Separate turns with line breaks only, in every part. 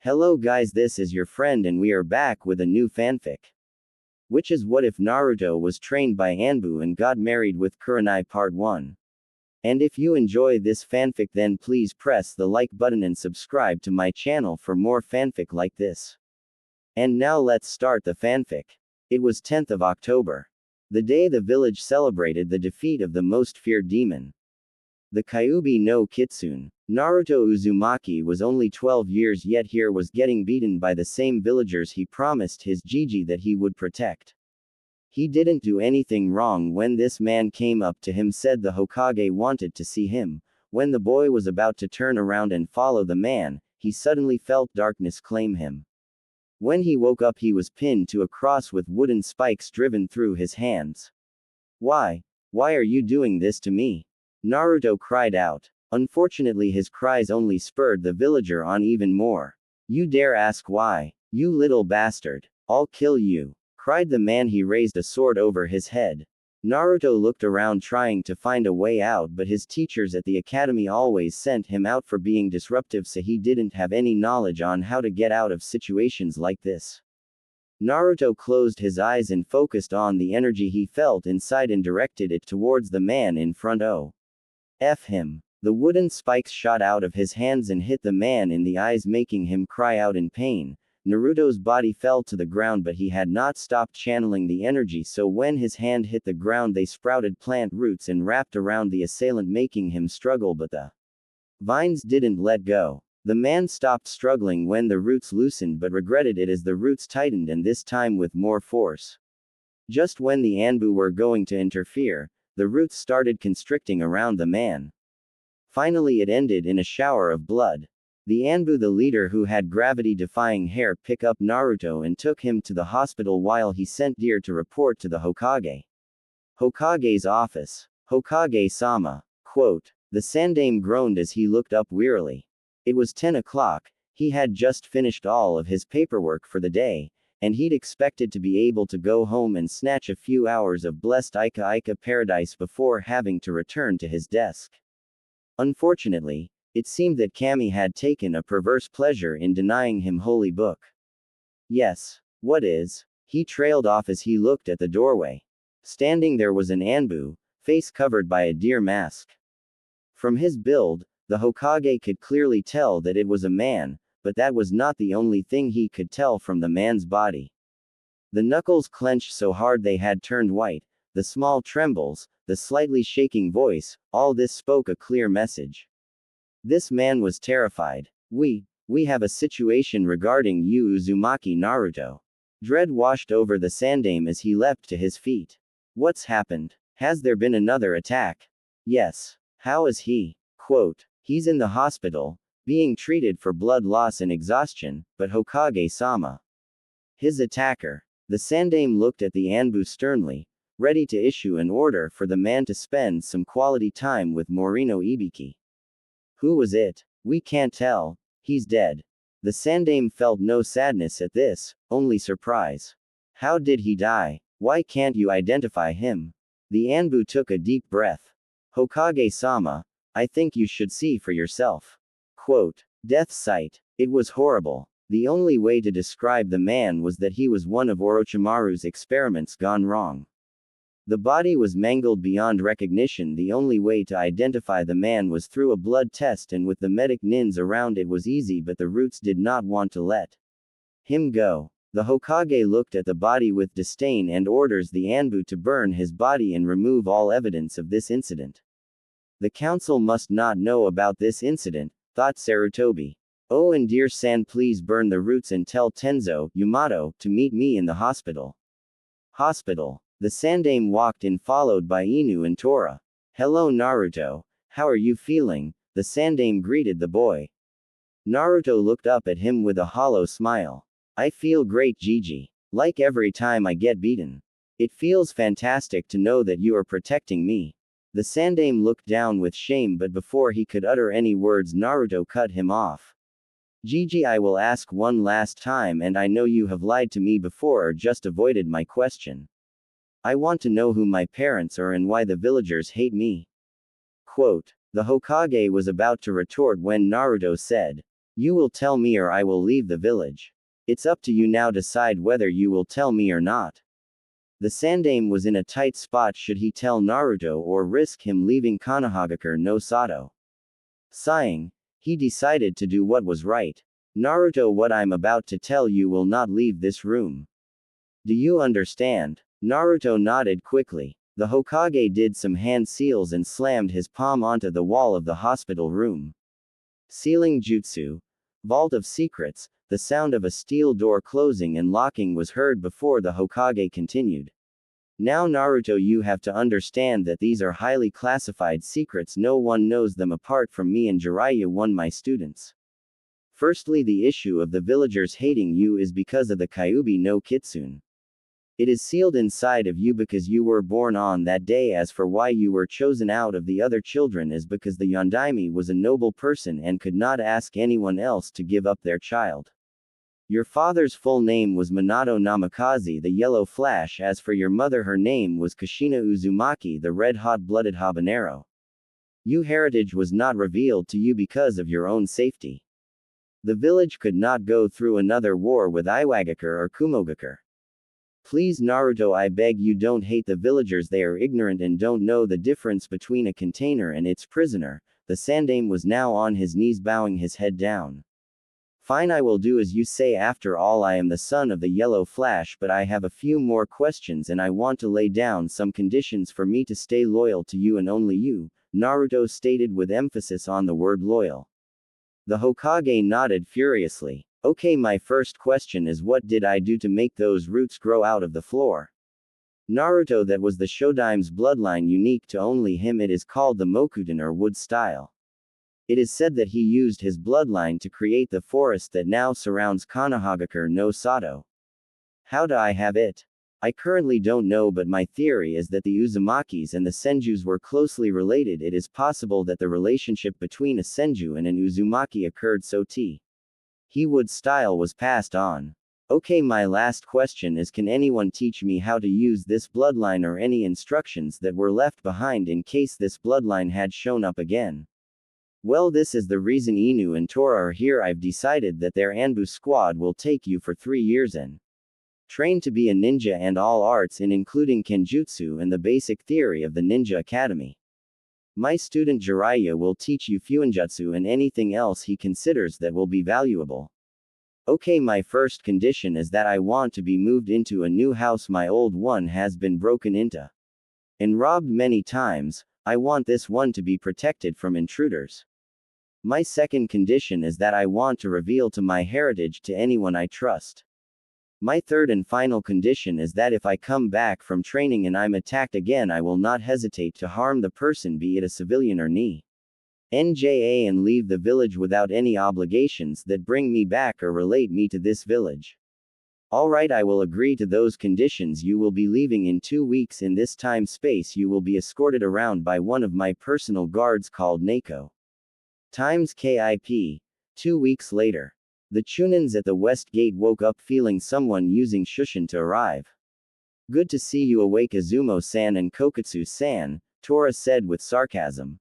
Hello guys, this is your friend and we are back with a new fanfic. Which is what if Naruto was trained by ANBU and got married with Kurenai Part 1. And if you enjoy this fanfic then please press the like button and subscribe to my channel for more fanfic like this. And now let's start the fanfic. It was 10th of October. The day the village celebrated the defeat of the most feared demon. The Kyuubi no Kitsune. Naruto Uzumaki was only 12 years yet here was getting beaten by the same villagers he promised his Gigi that he would protect. He didn't do anything wrong when this man came up to him said the Hokage wanted to see him. When the boy was about to turn around and follow the man, he suddenly felt darkness claim him. When he woke up he was pinned to a cross with wooden spikes driven through his hands. Why? Why are you doing this to me? Naruto cried out. Unfortunately his cries only spurred the villager on even more. You dare ask why? You little bastard. I'll kill you, cried the man. He raised a sword over his head. Naruto looked around trying to find a way out but his teachers at the academy always sent him out for being disruptive so he didn't have any knowledge on how to get out of situations like this. Naruto closed his eyes and focused on the energy he felt inside and directed it towards the man in front. Oh. F him. The wooden spikes shot out of his hands and hit the man in the eyes making him cry out in pain. Naruto's body fell to the ground but he had not stopped channeling the energy so when his hand hit the ground they sprouted plant roots and wrapped around the assailant making him struggle but the vines didn't let go. The man stopped struggling when the roots loosened but regretted it as the roots tightened and this time with more force. Just when the ANBU were going to interfere, the roots started constricting around the man. Finally it ended in a shower of blood. The ANBU, the leader who had gravity-defying hair, picked up Naruto and took him to the hospital while he sent Deer to report to the Hokage. Hokage's office. Hokage-sama. Quote. The Sandaime groaned as he looked up wearily. It was 10 o'clock, he had just finished all of his paperwork for the day, and he'd expected to be able to go home and snatch a few hours of blessed Ika paradise before having to return to his desk. Unfortunately, it seemed that Kami had taken a perverse pleasure in denying him holy book. Yes. What is? He trailed off as he looked at the doorway. Standing there was an ANBU, face covered by a deer mask. From his build, the Hokage could clearly tell that it was a man, but that was not the only thing he could tell from the man's body. The knuckles clenched so hard they had turned white, the small trembles, the slightly shaking voice, all this spoke a clear message. This man was terrified. We have a situation regarding you Uzumaki Naruto. Dread washed over the Sandaime as he leapt to his feet. What's happened? Has there been another attack? Yes. How is he? Quote. He's in the hospital, being treated for blood loss and exhaustion, but Hokage-sama. His attacker. The Sandaime looked at the ANBU sternly, ready to issue an order for the man to spend some quality time with Morino Ibiki. Who was it? We can't tell. He's dead. The Sandaime felt no sadness at this, only surprise. How did he die? Why can't you identify him? The ANBU took a deep breath. Hokage-sama, I think you should see for yourself. Quote. Death sight. It was horrible. The only way to describe the man was that he was one of Orochimaru's experiments gone wrong. The body was mangled beyond recognition. The only way to identify the man was through a blood test and with the medic nins around it was easy but the roots did not want to let him go. The Hokage looked at the body with disdain and orders the ANBU to burn his body and remove all evidence of this incident. The council must not know about this incident, thought Sarutobi. Oh and dear San, please burn the roots and tell Tenzo, Yamato, to meet me in the hospital. Hospital. The Sandaime walked in followed by Inu and Tora. Hello Naruto, how are you feeling? The Sandaime greeted the boy. Naruto looked up at him with a hollow smile. I feel great Gigi. Like every time I get beaten. It feels fantastic to know that you are protecting me. The Sandaime looked down with shame but before he could utter any words Naruto cut him off. Gigi, I will ask one last time and I know you have lied to me before or just avoided my question. I want to know who my parents are and why the villagers hate me. Quote. The Hokage was about to retort when Naruto said, You will tell me or I will leave the village. It's up to you now, decide whether you will tell me or not. The Sandaime was in a tight spot. Should he tell Naruto or risk him leaving Konohagakure no Sato? Sighing, he decided to do what was right. Naruto, what I'm about to tell you will not leave this room. Do you understand? Naruto nodded quickly. The Hokage did some hand seals and slammed his palm onto the wall of the hospital room. Sealing jutsu. Vault of secrets. The sound of a steel door closing and locking was heard before the Hokage continued. Now Naruto, you have to understand that these are highly classified secrets. No one knows them apart from me and Jiraiya, one my students. Firstly, the issue of the villagers hating you is because of the Kyuubi no Kitsune. It is sealed inside of you because you were born on that day. As for why you were chosen out of the other children is because the Yondaime was a noble person and could not ask anyone else to give up their child. Your father's full name was Minato Namikaze, the Yellow Flash. As for your mother, her name was Kushina Uzumaki, the red-hot-blooded habanero. Your heritage was not revealed to you because of your own safety. The village could not go through another war with Iwagakure or Kumogakure. Please Naruto, I beg you, don't hate the villagers. They are ignorant and don't know the difference between a container and its prisoner. The Sandaime was now on his knees, bowing his head down. Fine, I will do as you say. After all, I am the son of the Yellow Flash, but I have a few more questions and I want to lay down some conditions for me to stay loyal to you and only you, Naruto stated with emphasis on the word loyal. The Hokage nodded furiously. Okay, my first question is, what did I do to make those roots grow out of the floor? Naruto, that was the Shodaime's bloodline, unique to only him. It is called the Mokuten or wood style. It is said that he used his bloodline to create the forest that now surrounds Konohagakure no Sato. How do I have it? I currently don't know, but my theory is that the Uzumakis and the Senjus were closely related. It is possible that the relationship between a Senju and an Uzumaki occurred so he wood style was passed on. Okay, my last question is, can anyone teach me how to use this bloodline or any instructions that were left behind in case this bloodline had shown up again? Well, this is the reason Inu and Tora are here. I've decided that their ANBU squad will take you for 3 years and train to be a ninja and all arts in including Kenjutsu and the basic theory of the Ninja Academy. My student Jiraiya will teach you Fuinjutsu and anything else he considers that will be valuable. Okay, my first condition is that I want to be moved into a new house. My old one has been broken into and robbed many times. I want this one to be protected from intruders. My second condition is that I want to reveal to my heritage to anyone I trust. My third and final condition is that if I come back from training and I'm attacked again, I will not hesitate to harm the person, be it a civilian or NJA, and leave the village without any obligations that bring me back or relate me to this village. Alright, I will agree to those conditions. You will be leaving in 2 weeks. In this time space you will be escorted around by one of my personal guards called Neko. Times KIP. 2 weeks later. The Chunins at the West Gate woke up feeling someone using Shushin to arrive. Good to see you awake, Izumo-san and Kokatsu-san, Tora said with sarcasm.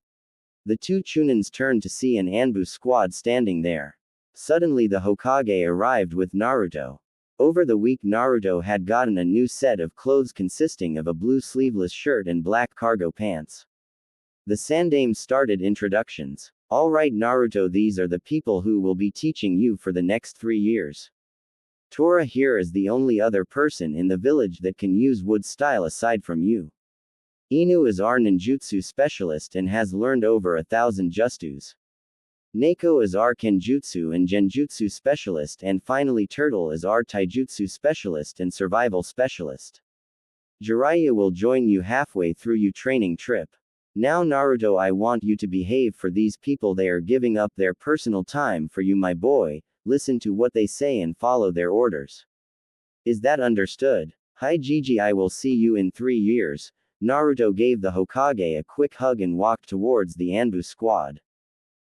The two Chunins turned to see an ANBU squad standing there. Suddenly the Hokage arrived with Naruto. Over the week Naruto had gotten a new set of clothes consisting of a blue sleeveless shirt and black cargo pants. The Sandaime started introductions. Alright Naruto, these are the people who will be teaching you for the next 3 years. Tora here is the only other person in the village that can use wood style aside from you. Inu is our ninjutsu specialist and has learned over 1,000 justus. Neko is our kenjutsu and genjutsu specialist, and finally Turtle is our taijutsu specialist and survival specialist. Jiraiya will join you halfway through your training trip. Now Naruto, I want you to behave for these people. They are giving up their personal time for you, my boy. Listen to what they say and follow their orders. Is that understood? Hi Gigi, I will see you in 3 years. Naruto gave the Hokage a quick hug and walked towards the ANBU squad.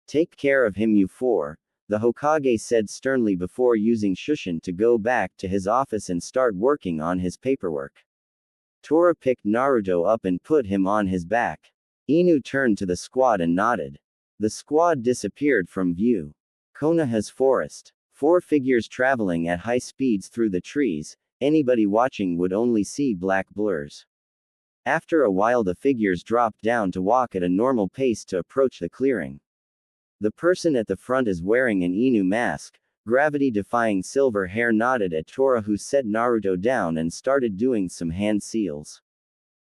Take care of him, you four, the Hokage said sternly before using Shushin to go back to his office and start working on his paperwork. Tora picked Naruto up and put him on his back. Inu turned to the squad and nodded. The squad disappeared from view. Konoha's forest. Four figures traveling at high speeds through the trees, anybody watching would only see black blurs. After a while the figures dropped down to walk at a normal pace to approach the clearing. The person at the front is wearing an Inu mask. Gravity-defying silver hair nodded at Tora, who set Naruto down and started doing some hand seals.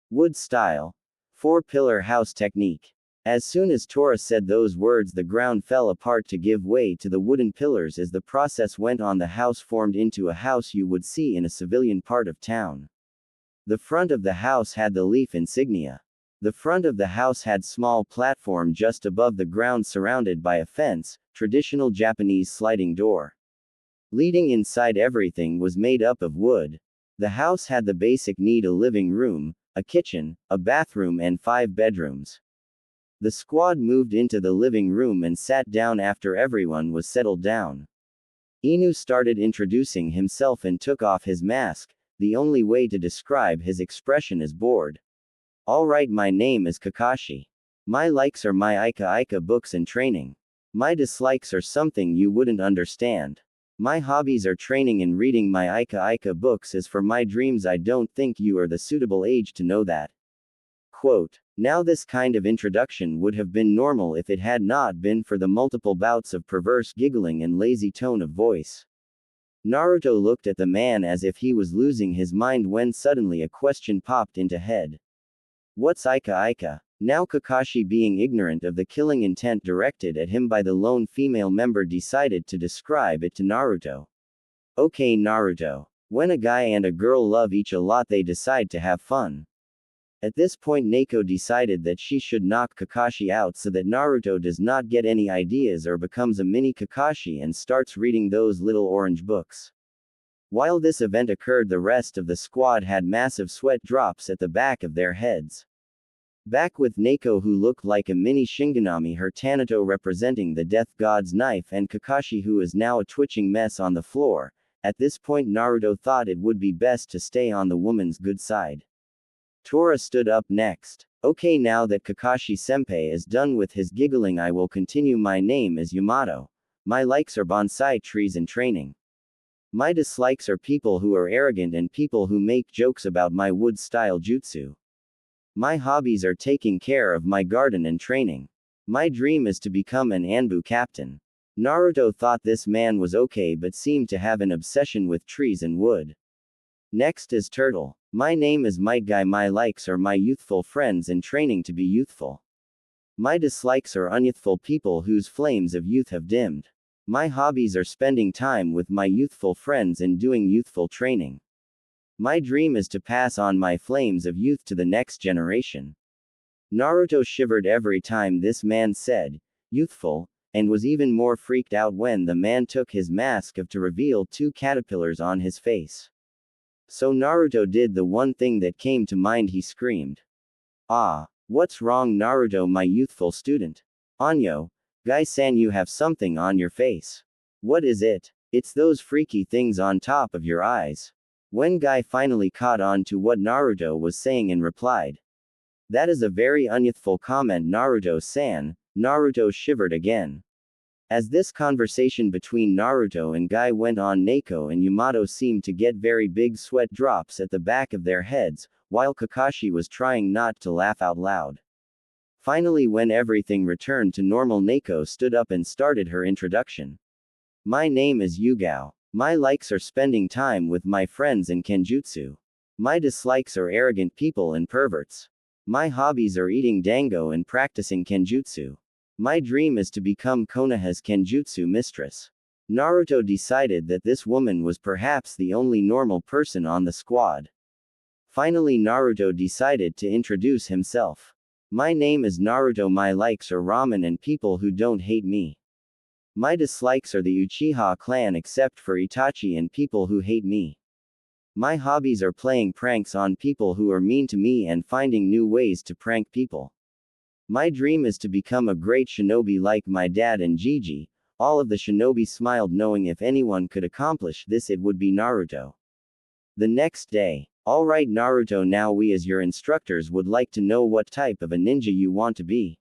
Wood style. Four-pillar house technique. As soon as Tora said those words, the ground fell apart to give way to the wooden pillars. As the process went on, the house formed into a house you would see in a civilian part of town. The front of the house had the leaf insignia. The front of the house had small platform just above the ground surrounded by a fence, traditional Japanese sliding door. Leading inside, everything was made up of wood. The house had the basic need: a living room, a kitchen, a bathroom and 5 bedrooms. The squad moved into the living room and sat down after everyone was settled down. Inu started introducing himself and took off his mask. The only way to describe his expression is bored. Alright, my name is Kakashi. My likes are my Ika books and training. My dislikes are something you wouldn't understand. My hobbies are training and reading. My Ika books is for my dreams. I don't think you are the suitable age to know that. Quote. Now this kind of introduction would have been normal if it had not been for the multiple bouts of perverse giggling and lazy tone of voice. Naruto looked at the man as if he was losing his mind when suddenly a question popped into head. What's Ika? Now Kakashi, being ignorant of the killing intent directed at him by the lone female member, decided to describe it to Naruto. Okay Naruto. When a guy and a girl love each a lot, they decide to have fun. At this point Neko decided that she should knock Kakashi out so that Naruto does not get any ideas or becomes a mini Kakashi and starts reading those little orange books. While this event occurred, the rest of the squad had massive sweat drops at the back of their heads. Back with Neko, who looked like a mini Shinganami, her Tanato representing the death god's knife, and Kakashi, who is now a twitching mess on the floor. At this point Naruto thought it would be best to stay on the woman's good side. Tora stood up next. Okay, now that Kakashi-senpai is done with his giggling, I will continue. My name is Yamato. My likes are bonsai trees and training. My dislikes are people who are arrogant and people who make jokes about my wood-style jutsu. My hobbies are taking care of my garden and training. My dream is to become an ANBU captain. Naruto thought this man was okay but seemed to have an obsession with trees and wood. Next is Turtle. My name is Might Guy. My likes are my youthful friends and training to be youthful. My dislikes are unyouthful people whose flames of youth have dimmed. My hobbies are spending time with my youthful friends and doing youthful training. My dream is to pass on my flames of youth to the next generation. Naruto shivered every time this man said, youthful, and was even more freaked out when the man took his mask off to reveal 2 caterpillars on his face. So Naruto did the one thing that came to mind. He screamed. Ah, what's wrong Naruto, my youthful student? Anyo, Guy-san, you have something on your face. What is it? It's those freaky things on top of your eyes. When Guy finally caught on to what Naruto was saying and replied. That is a very unyouthful comment, Naruto-san. Naruto shivered again. As this conversation between Naruto and Guy went on, Neko and Yamato seemed to get very big sweat drops at the back of their heads, while Kakashi was trying not to laugh out loud. Finally, when everything returned to normal, Neko stood up and started her introduction. My name is Yugao. My likes are spending time with my friends and kenjutsu. My dislikes are arrogant people and perverts. My hobbies are eating dango and practicing kenjutsu. My dream is to become Konoha's kenjutsu mistress. Naruto decided that this woman was perhaps the only normal person on the squad. Finally, Naruto decided to introduce himself. My name is Naruto. My likes are ramen and people who don't hate me. My dislikes are the Uchiha clan except for Itachi and people who hate me. My hobbies are playing pranks on people who are mean to me and finding new ways to prank people. My dream is to become a great shinobi like my dad and Gigi. All of the shinobi smiled, knowing if anyone could accomplish this it would be Naruto. The next day. Alright Naruto, now we as your instructors would like to know what type of a ninja you want to be.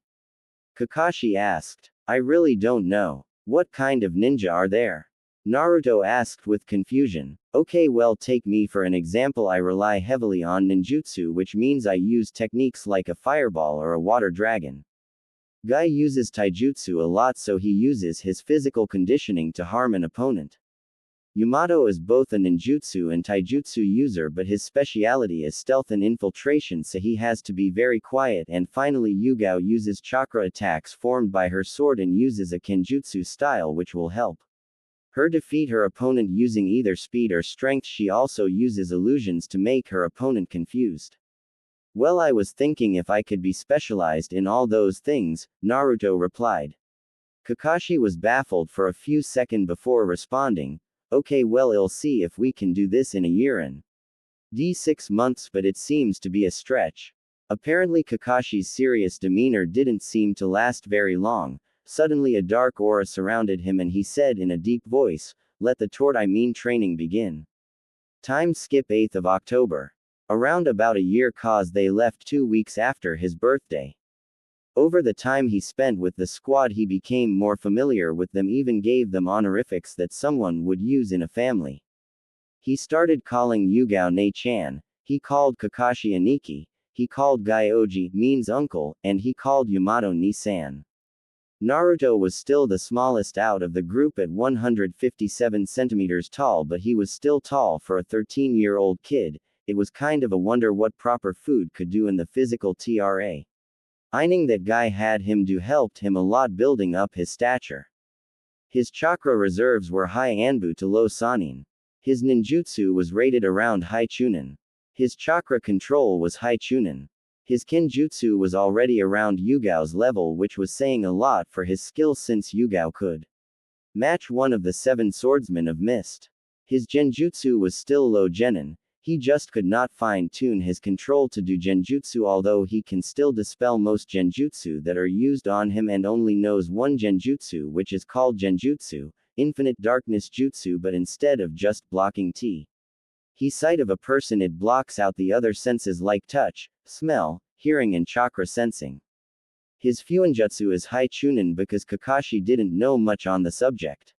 Kakashi asked. I really don't know. What kind of ninja are there? Naruto asked with confusion. Okay, well, take me for an example. I rely heavily on ninjutsu, which means I use techniques like a fireball or a water dragon. Guy uses taijutsu a lot, so he uses his physical conditioning to harm an opponent. Yamato is both a ninjutsu and taijutsu user, but his speciality is stealth and infiltration, so he has to be very quiet. And finally, Yugao uses chakra attacks formed by her sword and uses a kenjutsu style, which will help her defeat her opponent using either speed or strength. She also uses illusions to make her opponent confused. Well, I was thinking if I could be specialized in all those things, Naruto replied. Kakashi was baffled for a few seconds before responding. Okay, well, I'll see if we can do this in a year and D6 months, but it seems to be a stretch. Apparently Kakashi's serious demeanor didn't seem to last very long. Suddenly a dark aura surrounded him and he said in a deep voice, let the training begin. Time skip 8th of October. Around about a year, cause they left 2 weeks after his birthday. Over the time he spent with the squad he became more familiar with them, even gave them honorifics that someone would use in a family. He started calling Yugao Ne-chan, he called Kakashi Aniki, he called Gai Oji, means uncle, and he called Yamato Ni-san. Naruto was still the smallest out of the group at 157 centimeters tall, but he was still tall for a 13-year-old kid. It was kind of a wonder what proper food could do in the physical training that Guy had him do helped him a lot building up his stature. His chakra reserves were high ANBU to low Sanin. His ninjutsu was rated around high Chunin. His chakra control was high Chunin. His kenjutsu was already around Yugao's level, which was saying a lot for his skill since Yugao could match one of the 7 swordsmen of Mist. His genjutsu was still low genin. He just could not fine-tune his control to do genjutsu, although he can still dispel most genjutsu that are used on him and only knows one genjutsu, which is called genjutsu, infinite darkness jutsu, but instead of just blocking sight of a person, it blocks out the other senses like touch, smell, hearing and chakra sensing. His fuinjutsu is high chunin because Kakashi didn't know much on the subject.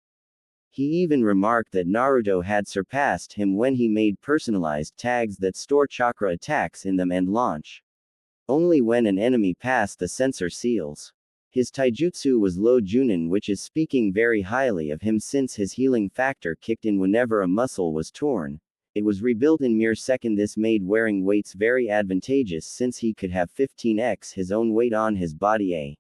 He even remarked that Naruto had surpassed him when he made personalized tags that store chakra attacks in them and launch only when an enemy passed the sensor seals. His taijutsu was low junin, which is speaking very highly of him since his healing factor kicked in whenever a muscle was torn. It was rebuilt in mere second. This made wearing weights very advantageous since he could have 15x his own weight on his body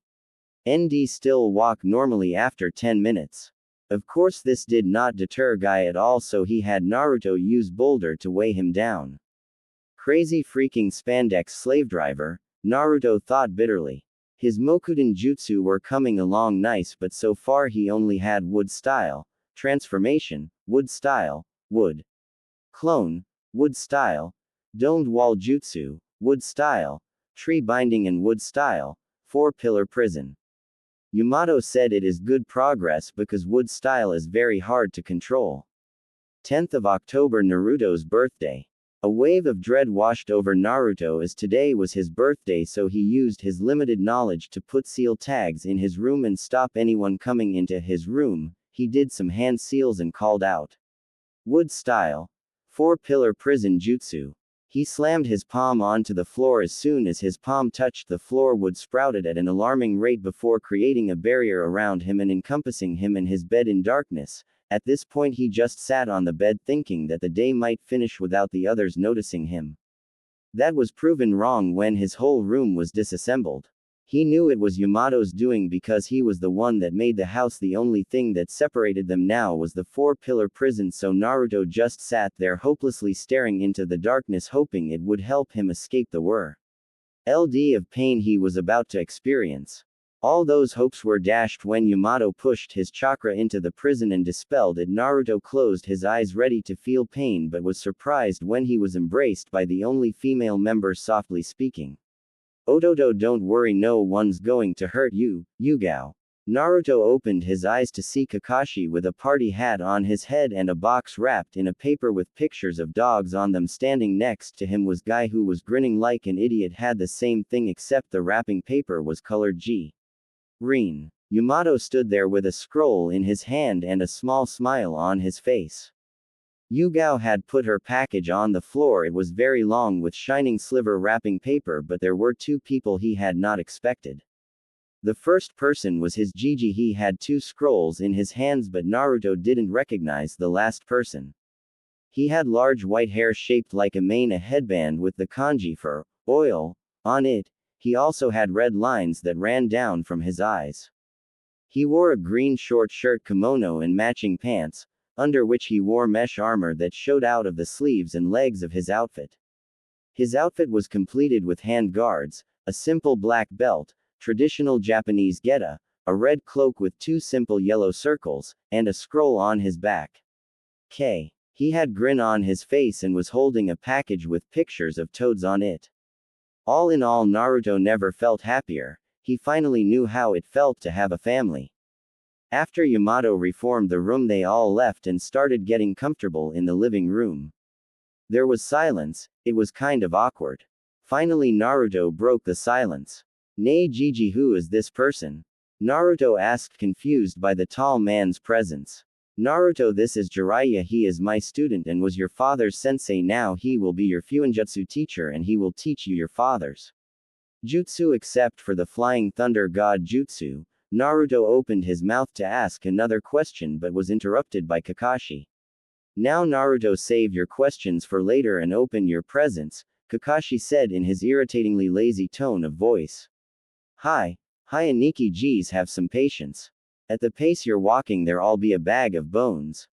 and still walk normally after 10 minutes. Of course, this did not deter Guy at all, so he had Naruto use Boulder to weigh him down. Crazy freaking spandex slave driver, Naruto thought bitterly. His Mokuden jutsu were coming along nice, but so far he only had wood style, transformation, wood style, wood clone, wood style, domed wall jutsu, wood style, tree binding and wood style, 4-pillar prison. Yamato said it is good progress because wood style is very hard to control. 10th of October, Naruto's birthday. A wave of dread washed over Naruto as today was his birthday, so he used his limited knowledge to put seal tags in his room and stop anyone coming into his room. He did some hand seals and called out, wood style, 4-pillar prison jutsu. He slammed his palm onto the floor. As soon as his palm touched the floor, wood sprouted at an alarming rate before creating a barrier around him and encompassing him and his bed in darkness. At this point he just sat on the bed thinking that the day might finish without the others noticing him. That was proven wrong when his whole room was disassembled. He knew it was Yamato's doing because he was the one that made the house. The only thing that separated them now was the 4-pillar prison, so Naruto just sat there hopelessly staring into the darkness, hoping it would help him escape the whirl of pain he was about to experience. All those hopes were dashed when Yamato pushed his chakra into the prison and dispelled it. Naruto closed his eyes ready to feel pain, but was surprised when he was embraced by the only female member, softly speaking, "Ototo, don't worry, no one's going to hurt you, Yugao." Naruto opened his eyes to see Kakashi with a party hat on his head and a box wrapped in a paper with pictures of dogs on them. Standing next to him was Guy, who was grinning like an idiot. Had the same thing except the wrapping paper was colored green. Yamato stood there with a scroll in his hand and a small smile on his face. Yugao had put her package on the floor. It was very long with shining silver wrapping paper, but there were two people he had not expected. The first person was his Gigi. He had two scrolls in his hands, but Naruto didn't recognize the last person. He had large white hair shaped like a mane, a headband with the kanji for oil on it. He also had red lines that ran down from his eyes. He wore a green short shirt, kimono, and matching pants, under which he wore mesh armor that showed out of the sleeves and legs of his outfit. His outfit was completed with hand guards, a simple black belt, traditional Japanese geta, a red cloak with two simple yellow circles, and a scroll on his back. He had grin on his face and was holding a package with pictures of toads on it. All in all, Naruto never felt happier. He finally knew how it felt to have a family. After Yamato reformed the room, they all left and started getting comfortable in the living room. There was silence. It was kind of awkward. Finally Naruto broke the silence. "Nay Gigi, who is this person?" Naruto asked, confused by the tall man's presence. "Naruto, this is Jiraiya. He is my student and was your father's sensei. Now he will be your Fuinjutsu teacher and he will teach you your father's jutsu except for the flying thunder god jutsu." Naruto opened his mouth to ask another question but was interrupted by Kakashi. "Now Naruto, save your questions for later and open your presents," Kakashi said in his irritatingly lazy tone of voice. Hi Aniki, geez, have some patience. At the pace you're walking there I'll be a bag of bones."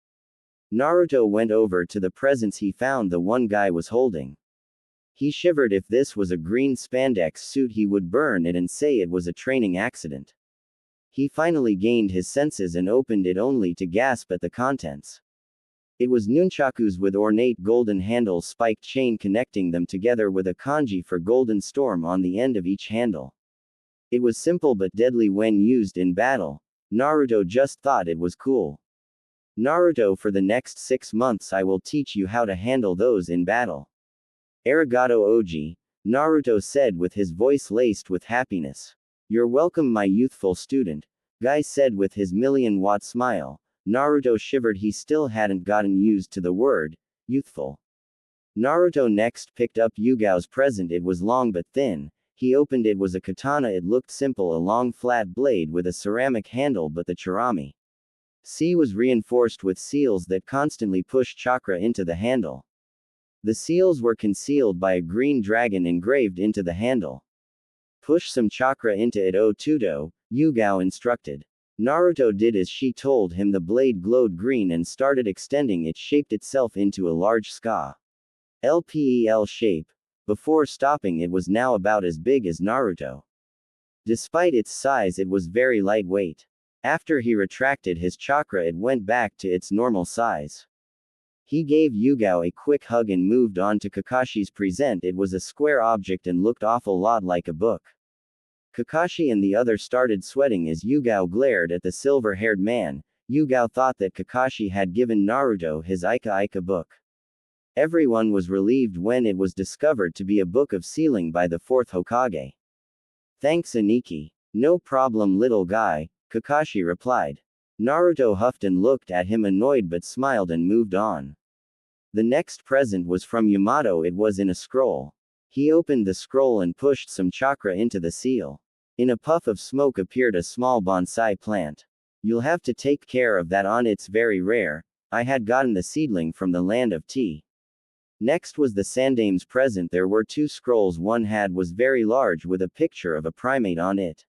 Naruto went over to the presents he found the one guy was holding. He shivered. If this was a green spandex suit he would burn it and say it was a training accident. He finally gained his senses and opened it only to gasp at the contents. It was nunchakus with ornate golden handles, spiked chain connecting them together with a kanji for golden storm on the end of each handle. It was simple but deadly when used in battle. Naruto just thought it was cool. "Naruto, for the next 6 months I will teach you how to handle those in battle." "Arigato Oji," Naruto said with his voice laced with happiness. "You're welcome, my youthful student," Guy said with his million-watt smile. Naruto shivered. He still hadn't gotten used to the word youthful. Naruto next picked up Yugao's present. It was long but thin. He opened it. Was a katana. It looked simple, a long flat blade with a ceramic handle, but the Chirami C was reinforced with seals that constantly pushed chakra into the handle. The seals were concealed by a green dragon engraved into the handle. "Push some chakra into it, O Tudo," Yugao instructed. Naruto did as she told him. The blade glowed green and started extending. It shaped itself into a large ska LPEL shape. Before stopping, it was now about as big as Naruto. Despite its size, it was very lightweight. After he retracted his chakra, it went back to its normal size. He gave Yugao a quick hug and moved on to Kakashi's present. It was a square object and looked awful lot like a book. Kakashi and the other started sweating as Yugao glared at the silver-haired man. Yugao thought that Kakashi had given Naruto his Ika Ika book. Everyone was relieved when it was discovered to be a book of sealing by the 4th Hokage. "Thanks, Aniki." "No problem, little guy," Kakashi replied. Naruto huffed and looked at him annoyed but smiled and moved on. The next present was from Yamato. It was in a scroll. He opened the scroll and pushed some chakra into the seal. In a puff of smoke appeared a small bonsai plant. "You'll have to take care of that on. It's very rare. I had gotten the seedling from the land of tea." Next was the Sandame's present. There were 2 scrolls. One was very large with a picture of a primate on it.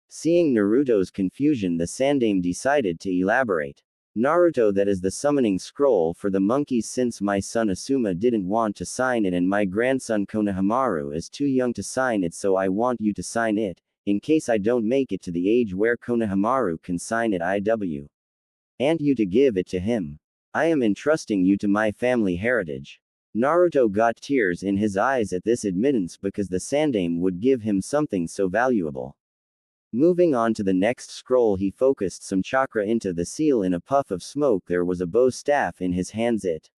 Seeing Naruto's confusion, the Sandame decided to elaborate. "Naruto, that is the summoning scroll for the monkeys. Since my son Asuma didn't want to sign it and my grandson Konohamaru is too young to sign it, so I want you to sign it, in case I don't make it to the age where Konohamaru can sign it. And you to give it to him. I am entrusting you to my family heritage." Naruto got tears in his eyes at this admittance because the Sandame would give him something so valuable. Moving on to the next scroll, he focused some chakra into the seal. In a puff of smoke, there was a bow staff in his hands. It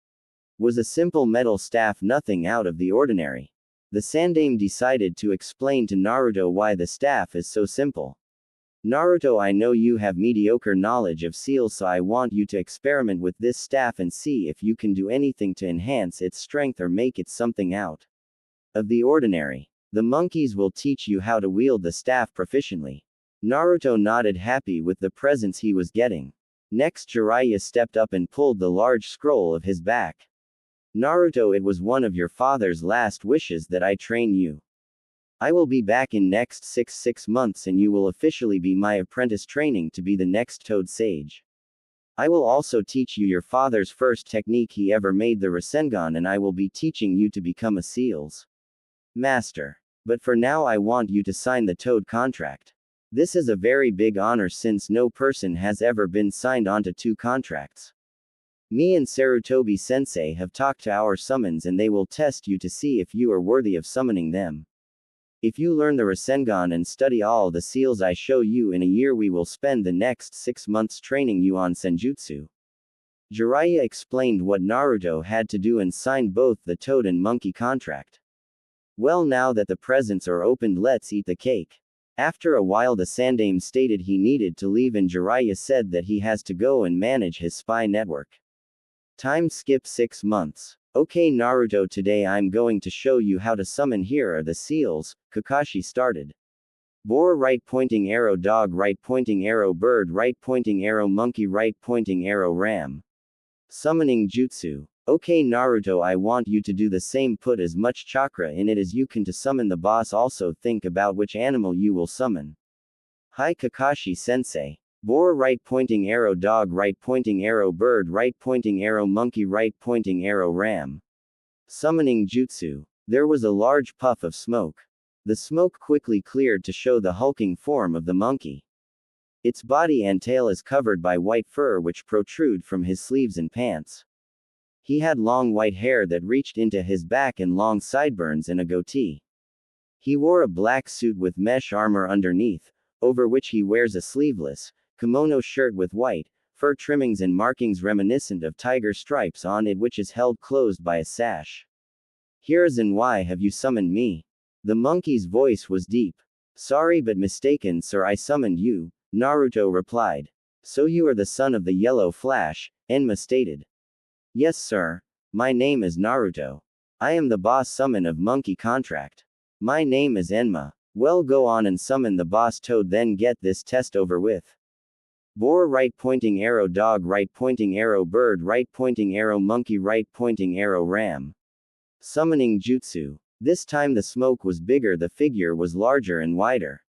was a simple metal staff, nothing out of the ordinary. The Sandame decided to explain to Naruto why the staff is so simple. Naruto, I know you have mediocre knowledge of seals, so I want you to experiment with this staff and see if you can do anything to enhance its strength or make it something out of the ordinary. The monkeys will teach you how to wield the staff proficiently. Naruto nodded, happy with the presents he was getting. Next, Jiraiya stepped up and pulled the large scroll of his back. Naruto, it was one of your father's last wishes that I train you. I will be back in next 6 months and you will officially be my apprentice, training to be the next Toad Sage. I will also teach you your father's first technique he ever made, the Rasengan, and I will be teaching you to become a Seals Master. But for now I want you to sign the Toad contract. This is a very big honor since no person has ever been signed onto 2 contracts. Me and Sarutobi Sensei have talked to our summons and they will test you to see if you are worthy of summoning them. If you learn the Rasengan and study all the seals I show you in a year, we will spend the next 6 months training you on Senjutsu. Jiraiya explained what Naruto had to do and signed both the Toad and Monkey contract. Well, now that the presents are opened, let's eat the cake. After a while the Sandaime stated he needed to leave and Jiraiya said that he has to go and manage his spy network. Time skip 6 months. Okay Naruto, today I'm going to show you how to summon. Here are the seals. Kakashi started. Boar, right pointing arrow; dog, right pointing arrow; bird, right pointing arrow; monkey, right pointing arrow; ram. Summoning jutsu. Okay Naruto, I want you to do the same, put as much chakra in it as you can to summon the boss. Also think about which animal you will summon. Hi Kakashi Sensei. Boar, right pointing arrow; dog, right pointing arrow; bird, right pointing arrow; monkey, right pointing arrow; ram. Summoning jutsu. There was a large puff of smoke. The smoke quickly cleared to show the hulking form of the monkey. Its body and tail is covered by white fur which protrude from his sleeves and pants. He had long white hair that reached into his back and long sideburns and a goatee. He wore a black suit with mesh armor underneath, over which he wears a sleeveless kimono shirt with white fur trimmings and markings reminiscent of tiger stripes on it, which is held closed by a sash. Hiruzen, why have you summoned me? The monkey's voice was deep. Sorry but mistaken, sir, I summoned you, Naruto replied. So you are the son of the Yellow Flash, Enma stated. Yes sir. My name is Naruto. I am the boss summon of Monkey contract. My name is Enma. Well, go on and summon the boss Toad, then get this test over with. Boar, right pointing arrow; dog, right pointing arrow; bird, right pointing arrow; monkey, right pointing arrow; ram. Summoning jutsu. This time the smoke was bigger, the figure was larger and wider.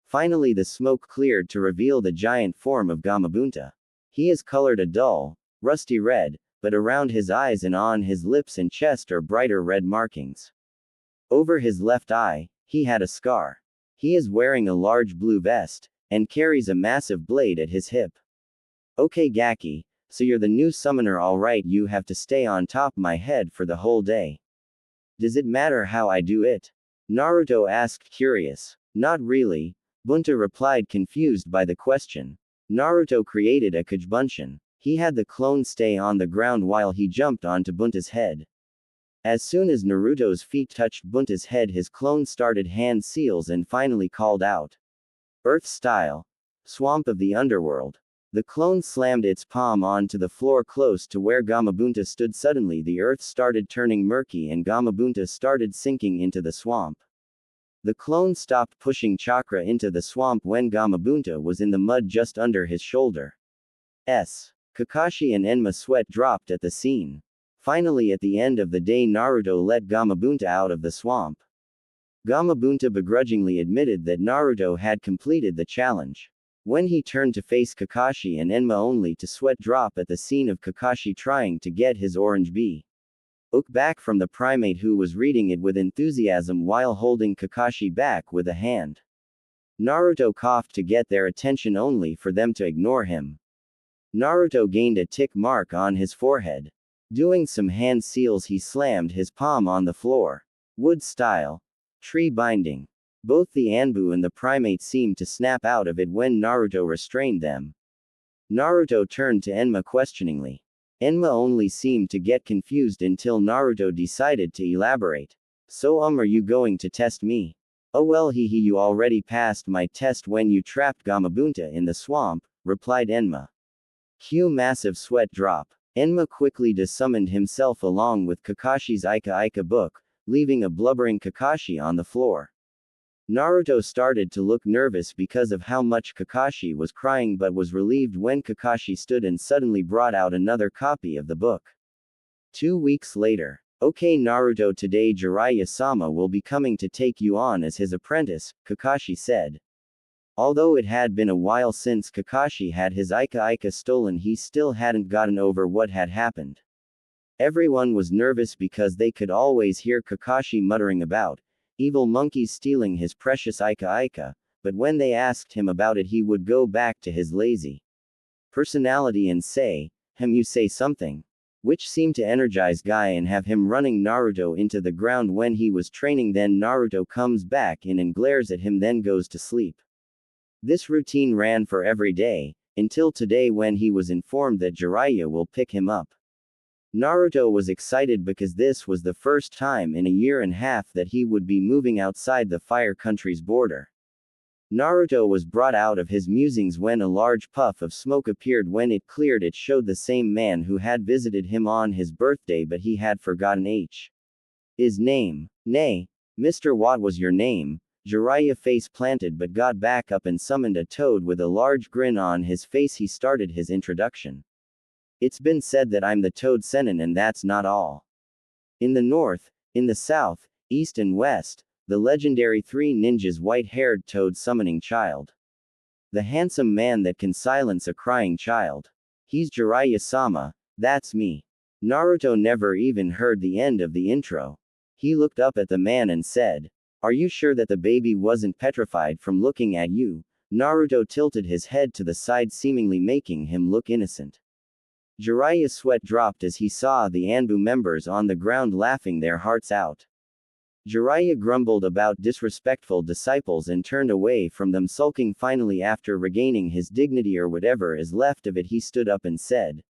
Finally the smoke cleared to reveal the giant form of Gamabunta. He is colored a dull, rusty red, but around his eyes and on his lips and chest are brighter red markings. Over his left eye, he had a scar. He is wearing a large blue vest, and carries a massive blade at his hip. Okay Gaki, so you're the new summoner, alright, you have to stay on top my head for the whole day. Does it matter how I do it? Naruto asked, curious. Not really, Bunta replied, confused by the question. Naruto created a Kajbunshin. He had the clone stay on the ground while he jumped onto Bunta's head. As soon as Naruto's feet touched Bunta's head, his clone started hand seals and finally called out. Earth style. Swamp of the underworld. The clone slammed its palm onto the floor close to where Gamabunta stood. Suddenly the earth started turning murky and Gamabunta started sinking into the swamp. The clone stopped pushing chakra into the swamp when Gamabunta was in the mud just under his shoulder. Kakashi and Enma sweat dropped at the scene. Finally, at the end of the day, Naruto let Gamabunta out of the swamp. Gamabunta begrudgingly admitted that Naruto had completed the challenge. When he turned to face Kakashi and Enma, only to sweat drop at the scene of Kakashi trying to get his orange book back from the primate, who was reading it with enthusiasm while holding Kakashi back with a hand. Naruto coughed to get their attention only for them to ignore him. Naruto gained a tick mark on his forehead. Doing some hand seals, he slammed his palm on the floor. Wood style. Tree binding. Both the ANBU and the primate seemed to snap out of it when Naruto restrained them. Naruto turned to Enma questioningly. Enma only seemed to get confused until Naruto decided to elaborate. So are you going to test me? Oh well, you already passed my test when you trapped Gamabunta in the swamp, replied Enma. Cue massive sweat drop. Enma quickly desummoned himself along with Kakashi's Ika book, leaving a blubbering Kakashi on the floor. Naruto started to look nervous because of how much Kakashi was crying but was relieved when Kakashi stood and suddenly brought out another copy of the book. 2 weeks later. Okay Naruto, today Jiraiya-sama will be coming to take you on as his apprentice, Kakashi said. Although it had been a while since Kakashi had his Ika stolen, he still hadn't gotten over what had happened. Everyone was nervous because they could always hear Kakashi muttering about evil monkeys stealing his precious Ika, but when they asked him about it he would go back to his lazy personality and say, you say something. Which seemed to energize Guy and have him running Naruto into the ground when he was training. Then Naruto comes back in and glares at him, then goes to sleep. This routine ran for every day, until today when he was informed that Jiraiya will pick him up. Naruto was excited because this was the first time in a year and a half that he would be moving outside the Fire Country's border. Naruto was brought out of his musings when a large puff of smoke appeared. When it cleared, it showed the same man who had visited him on his birthday, but he had forgotten his name. Nay, Mr. What was your name? Jiraiya face planted but got back up and summoned a toad with a large grin on his face. He started his introduction. It's been said that I'm the Toad Sennin, and that's not all. In the north, in the south, east and west, the legendary 3 ninjas, white-haired toad summoning child. The handsome man that can silence a crying child. He's Jiraiya-sama, that's me. Naruto never even heard the end of the intro. He looked up at the man and said, "Are you sure that the baby wasn't petrified from looking at you?" Naruto tilted his head to the side, seemingly making him look innocent. Jiraiya's sweat dropped as he saw the ANBU members on the ground laughing their hearts out. Jiraiya grumbled about disrespectful disciples and turned away from them, sulking. Finally, after regaining his dignity or whatever is left of it, he stood up and said,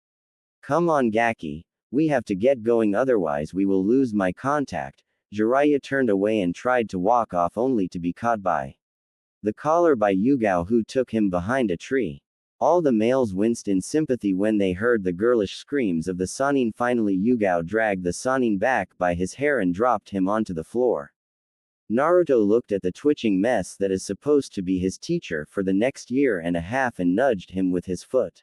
"Come on Gaki, we have to get going, otherwise we will lose my contact." Jiraiya turned away and tried to walk off, only to be caught by the collar by Yugao, who took him behind a tree. All the males winced in sympathy when they heard the girlish screams of the Sannin. Finally, Yugao dragged the Sannin back by his hair and dropped him onto the floor. Naruto looked at the twitching mess that is supposed to be his teacher for the next year and a half and nudged him with his foot.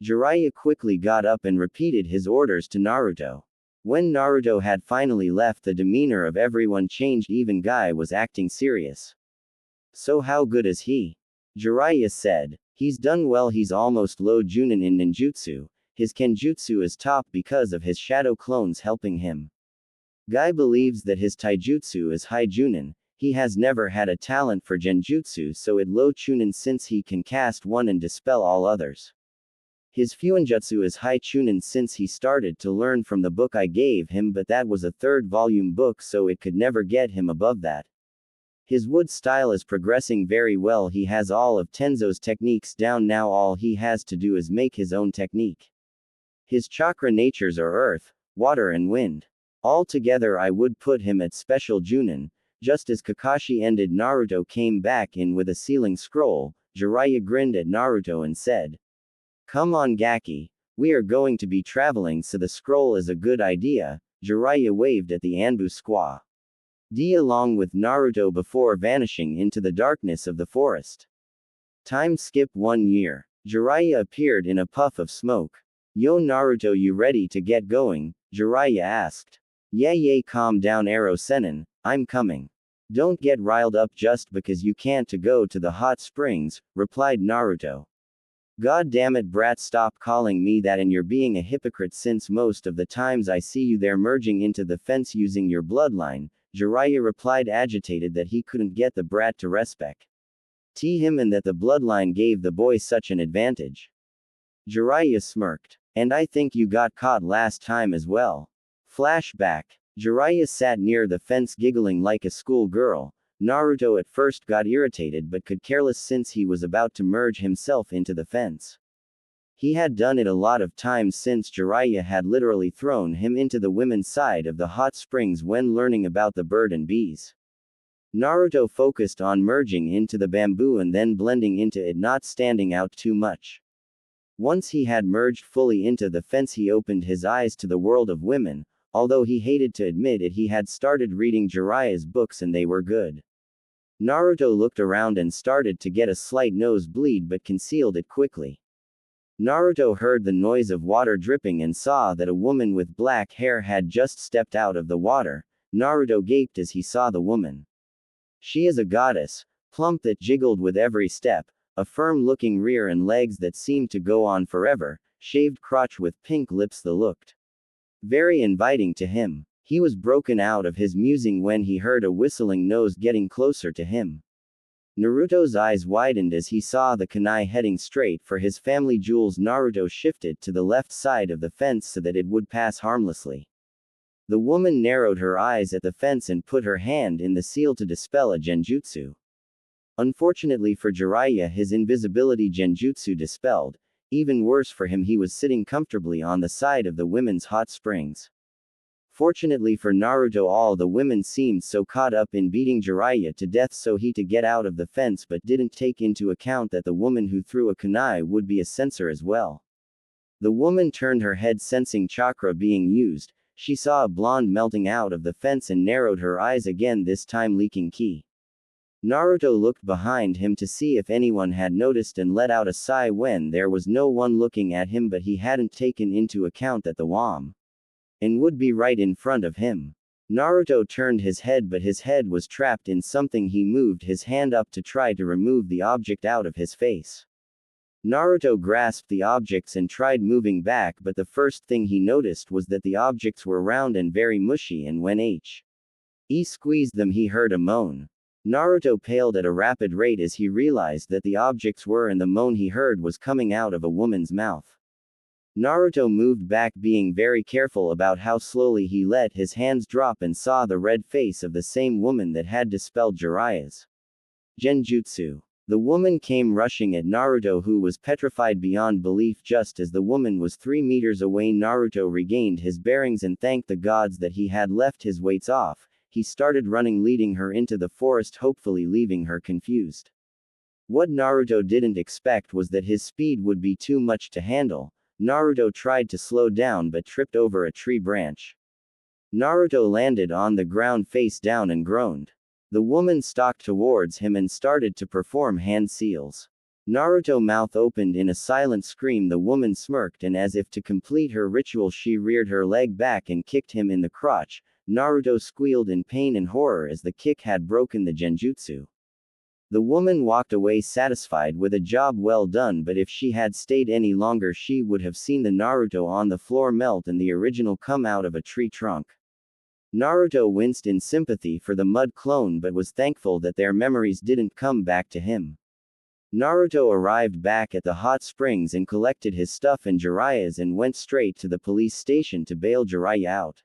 Jiraiya quickly got up and repeated his orders to Naruto. When Naruto had finally left, the demeanor of everyone changed. Even Guy was acting serious. "So how good is he?" Jiraiya said. "He's done well. He's almost low Junin in ninjutsu. His kenjutsu is top because of his shadow clones helping him. Guy believes that his taijutsu is high Junin. He has never had a talent for genjutsu, so it low Chunin since he can cast one and dispel all others. His fuinjutsu is high Chunin since he started to learn from the book I gave him, but that was a 3rd volume book, so it could never get him above that. His wood style is progressing very well. He has all of Tenzo's techniques down now. All he has to do is make his own technique. His chakra natures are earth, water and wind. Altogether I would put him at special Junin." Just as Kakashi ended, Naruto came back in with a sealing scroll. Jiraiya grinned at Naruto and said, "Come on Gaki, we are going to be traveling, so the scroll is a good idea." Jiraiya waved at the ANBU squaw along with Naruto before vanishing into the darkness of the forest. Time skip 1 year. Jiraiya appeared in a puff of smoke. "Yo Naruto, you ready to get going?" Jiraiya asked. Yeah, calm down Arrow Sennin, I'm coming. Don't get riled up just because you can't to go to the hot springs, replied Naruto. God damn it brat, stop calling me that, and you're being a hypocrite since most of the times I see you there merging into the fence using your bloodline. Jiraiya replied, agitated that he couldn't get the brat to respect him and that the bloodline gave the boy such an advantage. Jiraiya smirked. And I think you got caught last time as well. Flashback. Jiraiya sat near the fence giggling like a schoolgirl. Naruto at first got irritated but could care less since he was about to merge himself into the fence. He had done it a lot of times since Jiraiya had literally thrown him into the women's side of the hot springs when learning about the bird and bees. Naruto focused on merging into the bamboo and then blending into it, not standing out too much. Once he had merged fully into the fence, he opened his eyes to the world of women. Although he hated to admit it, he had started reading Jiraiya's books and they were good. Naruto looked around and started to get a slight nosebleed but concealed it quickly. Naruto heard the noise of water dripping and saw that a woman with black hair had just stepped out of the water. Naruto gaped as he saw the woman. She is a goddess, plump that jiggled with every step, a firm-looking rear and legs that seemed to go on forever, shaved crotch with pink lips that looked very inviting to him. He was broken out of his musing when he heard a whistling nose getting closer to him. Naruto's eyes widened as he saw the kunai heading straight for his family jewels. Naruto shifted to the left side of the fence so that it would pass harmlessly. The woman narrowed her eyes at the fence and put her hand in the seal to dispel a genjutsu. Unfortunately for Jiraiya, his invisibility genjutsu dispelled. Even worse for him, he was sitting comfortably on the side of the women's hot springs. Fortunately for Naruto, all the women seemed so caught up in beating Jiraiya to death so he to get out of the fence but didn't take into account that the woman who threw a kunai would be a censor as well. The woman turned her head, sensing chakra being used. She saw a blonde melting out of the fence and narrowed her eyes again, this time leaking ki. Naruto looked behind him to see if anyone had noticed and let out a sigh when there was no one looking at him, but he hadn't taken into account that the wom and would be right in front of him. Naruto turned his head, but his head was trapped in something. He moved his hand up to try to remove the object out of his face. Naruto grasped the objects and tried moving back, but the first thing he noticed was that the objects were round and very mushy, and when he squeezed them he heard a moan. Naruto paled at a rapid rate as he realized that the objects were, and the moan he heard was coming out of a woman's mouth. Naruto moved back, being very careful about how slowly he let his hands drop, and saw the red face of the same woman that had dispelled Jiraiya's genjutsu. The woman came rushing at Naruto, who was petrified beyond belief. Just as the woman was 3 meters away, Naruto regained his bearings and thanked the gods that he had left his weights off. He started running, leading her into the forest, hopefully leaving her confused. What Naruto didn't expect was that his speed would be too much to handle. Naruto tried to slow down but tripped over a tree branch. Naruto landed on the ground face down and groaned. The woman stalked towards him and started to perform hand seals. Naruto's mouth opened in a silent scream. The woman smirked, and as if to complete her ritual, she reared her leg back and kicked him in the crotch. Naruto squealed in pain and horror as the kick had broken the genjutsu. The woman walked away satisfied with a job well done, but if she had stayed any longer she would have seen the Naruto on the floor melt and the original come out of a tree trunk. Naruto winced in sympathy for the mud clone but was thankful that their memories didn't come back to him. Naruto arrived back at the hot springs and collected his stuff and Jiraiya's and went straight to the police station to bail Jiraiya out.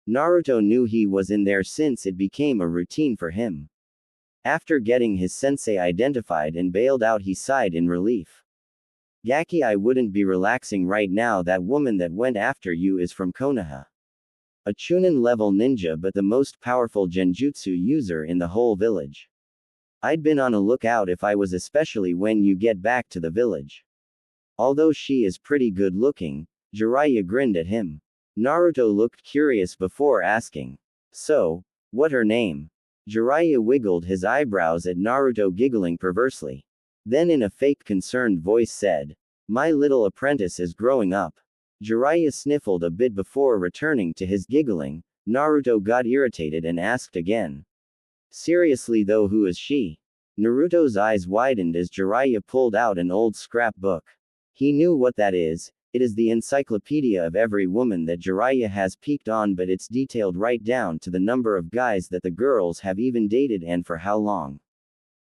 Naruto knew he was in there since it became a routine for him. After getting his sensei identified and bailed out, he sighed in relief. Gaki, I wouldn't be relaxing right now. That woman that went after you is from Konoha. A Chunin level ninja, but the most powerful genjutsu user in the whole village. I'd been on a lookout if I was, especially when you get back to the village. Although she is pretty good looking, Jiraiya grinned at him. Naruto looked curious before asking, so, what her name? Jiraiya wiggled his eyebrows at Naruto, giggling perversely. Then in a fake concerned voice said, my little apprentice is growing up. Jiraiya sniffled a bit before returning to his giggling. Naruto got irritated and asked again. Seriously though, who is she? Naruto's eyes widened as Jiraiya pulled out an old scrapbook. He knew what that is. It is the encyclopedia of every woman that Jiraiya has peeked on, but it's detailed right down to the number of guys that the girls have even dated and for how long.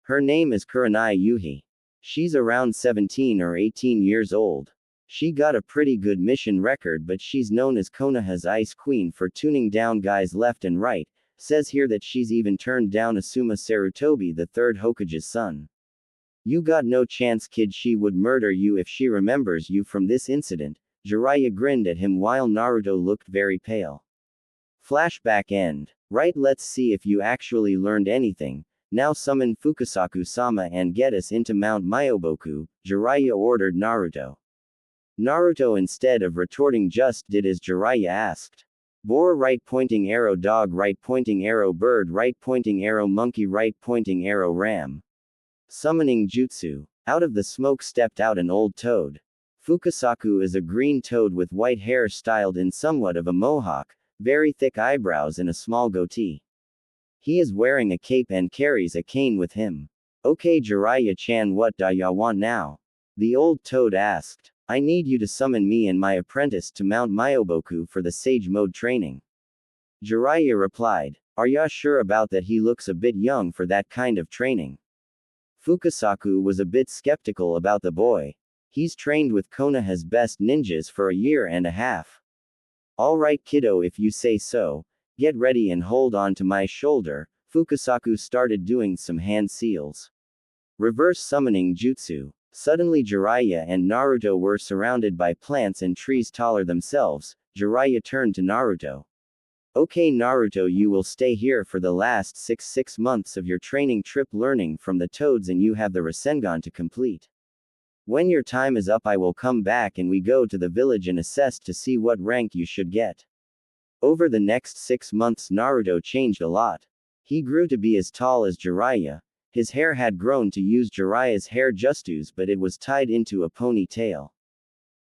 Her name is Kurenai Yuhi. She's around 17 or 18 years old. She got a pretty good mission record, but she's known as Konoha's Ice Queen for tuning down guys left and right. Says here that she's even turned down Asuma Sarutobi, the third Hokage's son. You got no chance, kid. She would murder you if she remembers you from this incident. Jiraiya grinned at him while Naruto looked very pale. Flashback end. Right, let's see if you actually learned anything. Now summon Fukasaku-sama and get us into Mount Myoboku, Jiraiya ordered Naruto. Naruto, instead of retorting, just did as Jiraiya asked. Boar right pointing arrow, dog right pointing arrow, bird right pointing arrow, monkey right pointing arrow, ram. Summoning jutsu. Out of the smoke stepped out an old toad. Fukasaku is a green toad with white hair styled in somewhat of a mohawk, very thick eyebrows and a small goatee. He is wearing a cape and carries a cane with him. Okay Jiraiya-chan, what do ya want now? The old toad asked. I need you to summon me and my apprentice to Mount Myoboku for the Sage Mode training. Jiraiya replied. Are ya sure about that? He looks a bit young for that kind of training. Fukasaku was a bit skeptical about the boy. He's trained with Konoha's best ninjas for a year and a half. Alright kiddo, if you say so. Get ready and hold on to my shoulder. Fukasaku started doing some hand seals. Reverse summoning jutsu. Suddenly Jiraiya and Naruto were surrounded by plants and trees taller themselves. Jiraiya turned to Naruto. Okay Naruto, you will stay here for the last 6 months of your training trip learning from the toads, and you have the Rasengan to complete. When your time is up I will come back and we go to the village and assess to see what rank you should get. Over the next 6 months Naruto changed a lot. He grew to be as tall as Jiraiya. His hair had grown to use Jiraiya's hair justus, but it was tied into a ponytail.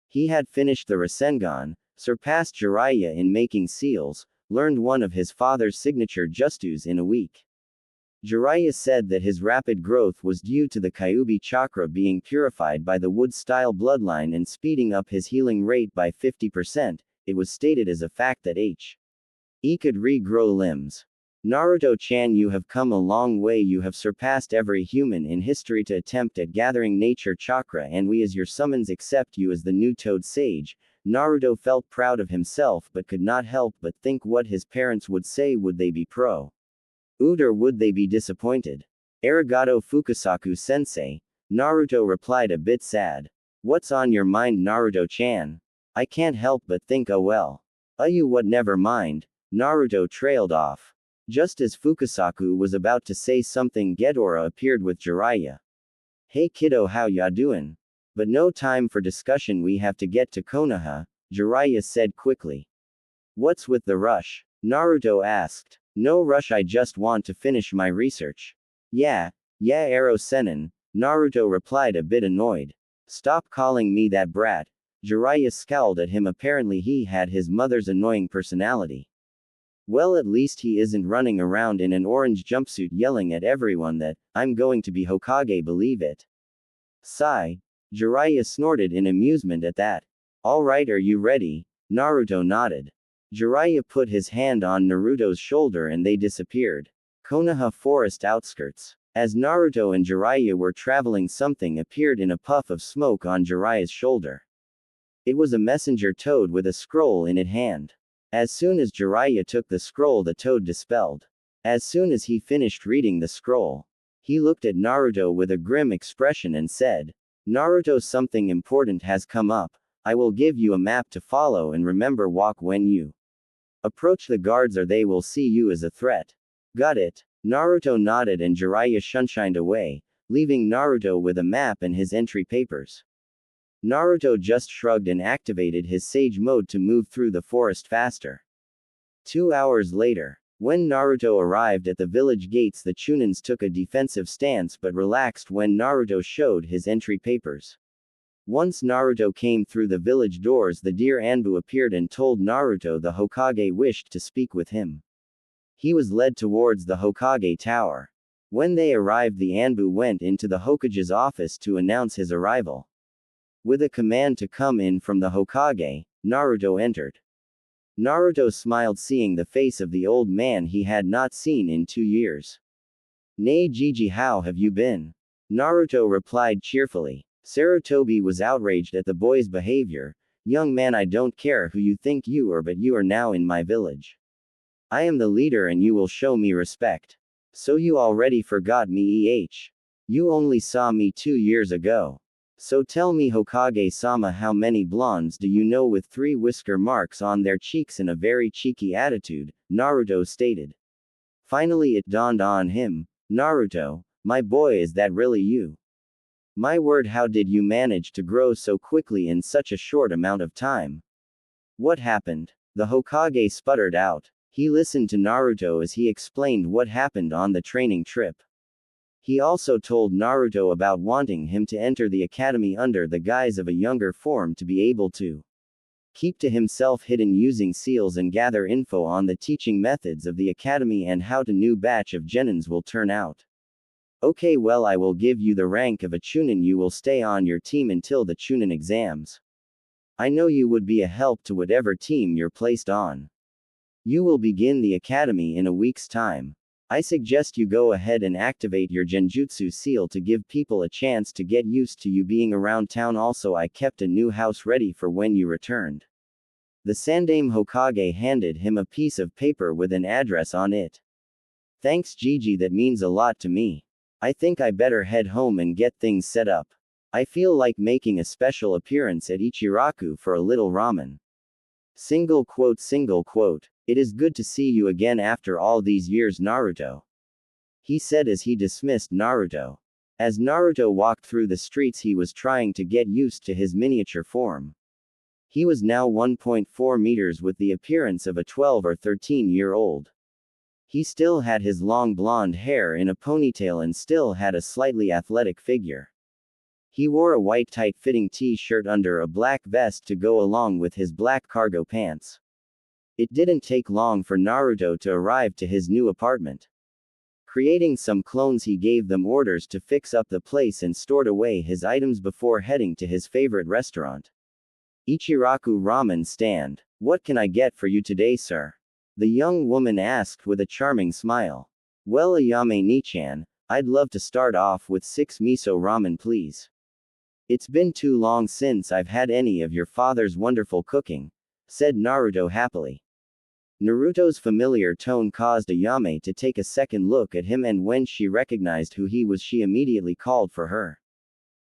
He had finished the Rasengan, surpassed Jiraiya in making seals, learned one of his father's signature justus in a week. Jiraiya said that his rapid growth was due to the Kyuubi chakra being purified by the wood-style bloodline and speeding up his healing rate by 50%. It was stated as a fact that he could regrow limbs. Naruto-chan, you have come a long way. You have surpassed every human in history to attempt at gathering nature chakra, and we as your summons accept you as the new Toad Sage. Naruto felt proud of himself but could not help but think what his parents would say. Would they be proud or would they be disappointed? Arigato Fukasaku-sensei. Naruto replied, a bit sad. What's on your mind Naruto-chan? I can't help but think, oh well. You what, never mind. Naruto trailed off. Just as Fukasaku was about to say something, Ghidorah appeared with Jiraiya. Hey kiddo, how ya doin'? But no time for discussion, we have to get to Konoha, Jiraiya said quickly. What's with the rush? Naruto asked. No rush, I just want to finish my research. Yeah, Arrow Sennin, Naruto replied, a bit annoyed. Stop calling me that brat. Jiraiya scowled at him. Apparently he had his mother's annoying personality. Well, at least he isn't running around in an orange jumpsuit yelling at everyone that, I'm going to be Hokage, believe it. Sigh. Jiraiya snorted in amusement at that. Alright, are you ready? Naruto nodded. Jiraiya put his hand on Naruto's shoulder and they disappeared. Konoha forest outskirts. As Naruto and Jiraiya were traveling, something appeared in a puff of smoke on Jiraiya's shoulder. It was a messenger toad with a scroll in its hand. As soon as Jiraiya took the scroll, the toad dispelled. As soon as he finished reading the scroll, he looked at Naruto with a grim expression and said, Naruto, something important has come up. I will give you a map to follow, and remember, walk when you approach the guards or they will see you as a threat. Got it? Naruto nodded and Jiraiya shunshined away, leaving Naruto with a map and his entry papers. Naruto just shrugged and activated his Sage Mode to move through the forest faster. 2 hours later, when Naruto arrived at the village gates, the Chunins took a defensive stance but relaxed when Naruto showed his entry papers. Once Naruto came through the village doors, the dear ANBU appeared and told Naruto the Hokage wished to speak with him. He was led towards the Hokage tower. When they arrived, the ANBU went into the Hokage's office to announce his arrival. With a command to come in from the Hokage, Naruto entered. Naruto smiled, seeing the face of the old man he had not seen in 2 years. Nay Gigi, how have you been? Naruto replied cheerfully. Sarutobi was outraged at the boy's behavior. Young man, I don't care who you think you are, but you are now in my village. I am the leader and you will show me respect. So you already forgot me? You only saw me 2 years ago. So tell me, Hokage-sama, how many blondes do you know with 3 whisker marks on their cheeks and a very cheeky attitude? Naruto stated. Finally it dawned on him. Naruto, my boy, is that really you? My word, how did you manage to grow so quickly in such a short amount of time? What happened? The Hokage sputtered out. He listened to Naruto as he explained what happened on the training trip. He also told Naruto about wanting him to enter the academy under the guise of a younger form to be able to keep to himself hidden using seals and gather info on the teaching methods of the academy and how the new batch of genins will turn out. Okay, well, I will give you the rank of a Chunin. You will stay on your team until the Chunin exams. I know you would be a help to whatever team you're placed on. You will begin the academy in a week's time. I suggest you go ahead and activate your Genjutsu seal to give people a chance to get used to you being around town. Also, I kept a new house ready for when you returned. The Sandaime Hokage handed him a piece of paper with an address on it. Thanks, Gigi, that means a lot to me. I think I better head home and get things set up. I feel like making a special appearance at Ichiraku for a little ramen. Single quote. It is good to see you again after all these years, Naruto. He said as he dismissed Naruto. As Naruto walked through the streets, he was trying to get used to his miniature form. He was now 1.4 meters with the appearance of a 12 or 13-year-old. He still had his long blonde hair in a ponytail and still had a slightly athletic figure. He wore a white tight-fitting t-shirt under a black vest to go along with his black cargo pants. It didn't take long for Naruto to arrive to his new apartment. Creating some clones, he gave them orders to fix up the place and stored away his items before heading to his favorite restaurant. Ichiraku Ramen Stand. What can I get for you today, sir? The young woman asked with a charming smile. Well, Ayame Nichan, I'd love to start off with 6 miso ramen, please. It's been too long since I've had any of your father's wonderful cooking, said Naruto happily. Naruto's familiar tone caused Ayame to take a second look at him, and when she recognized who he was, she immediately called for her.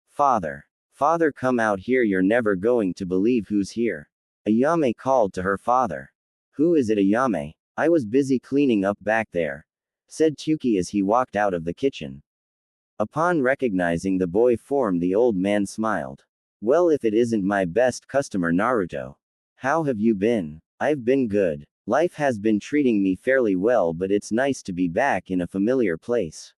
Father. Father, come out here, you're never going to believe who's here. Ayame called to her father. Who is it, Ayame? I was busy cleaning up back there, said Tuki as he walked out of the kitchen. Upon recognizing the boy form, the old man smiled. Well, if it isn't my best customer, Naruto. How have you been? I've been good. Life has been treating me fairly well, but it's nice to be back in a familiar place.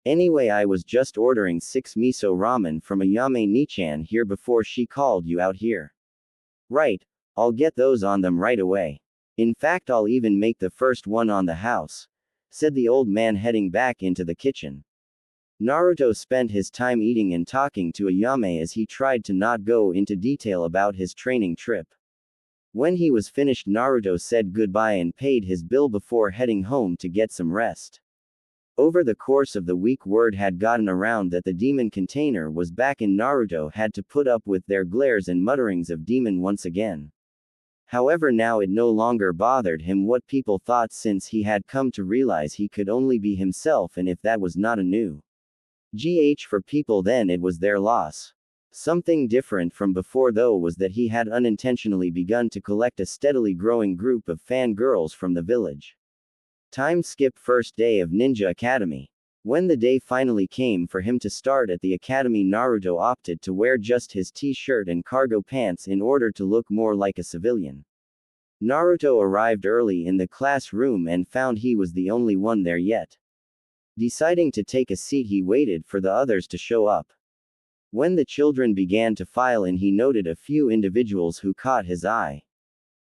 Anyway, I was just ordering 6 miso ramen from Ayame Nichan here before she called you out here. Right, I'll get those on them right away. In fact, I'll even make the first one on the house, said the old man heading back into the kitchen. Naruto spent his time eating and talking to Ayame as he tried to not go into detail about his training trip. When he was finished, Naruto said goodbye and paid his bill before heading home to get some rest. Over the course of the week, word had gotten around that the demon container was back, and Naruto had to put up with their glares and mutterings of demon once again. However, now it no longer bothered him what people thought, since he had come to realize he could only be himself, and if that was not a new GH for people, then it was their loss. Something different from before, though, was that he had unintentionally begun to collect a steadily growing group of fangirls from the village. Time skip first day of Ninja Academy. When the day finally came for him to start at the academy, Naruto opted to wear just his t-shirt and cargo pants in order to look more like a civilian. Naruto arrived early in the classroom and found he was the only one there yet. Deciding to take a seat, he waited for the others to show up. When the children began to file in, he noted a few individuals who caught his eye.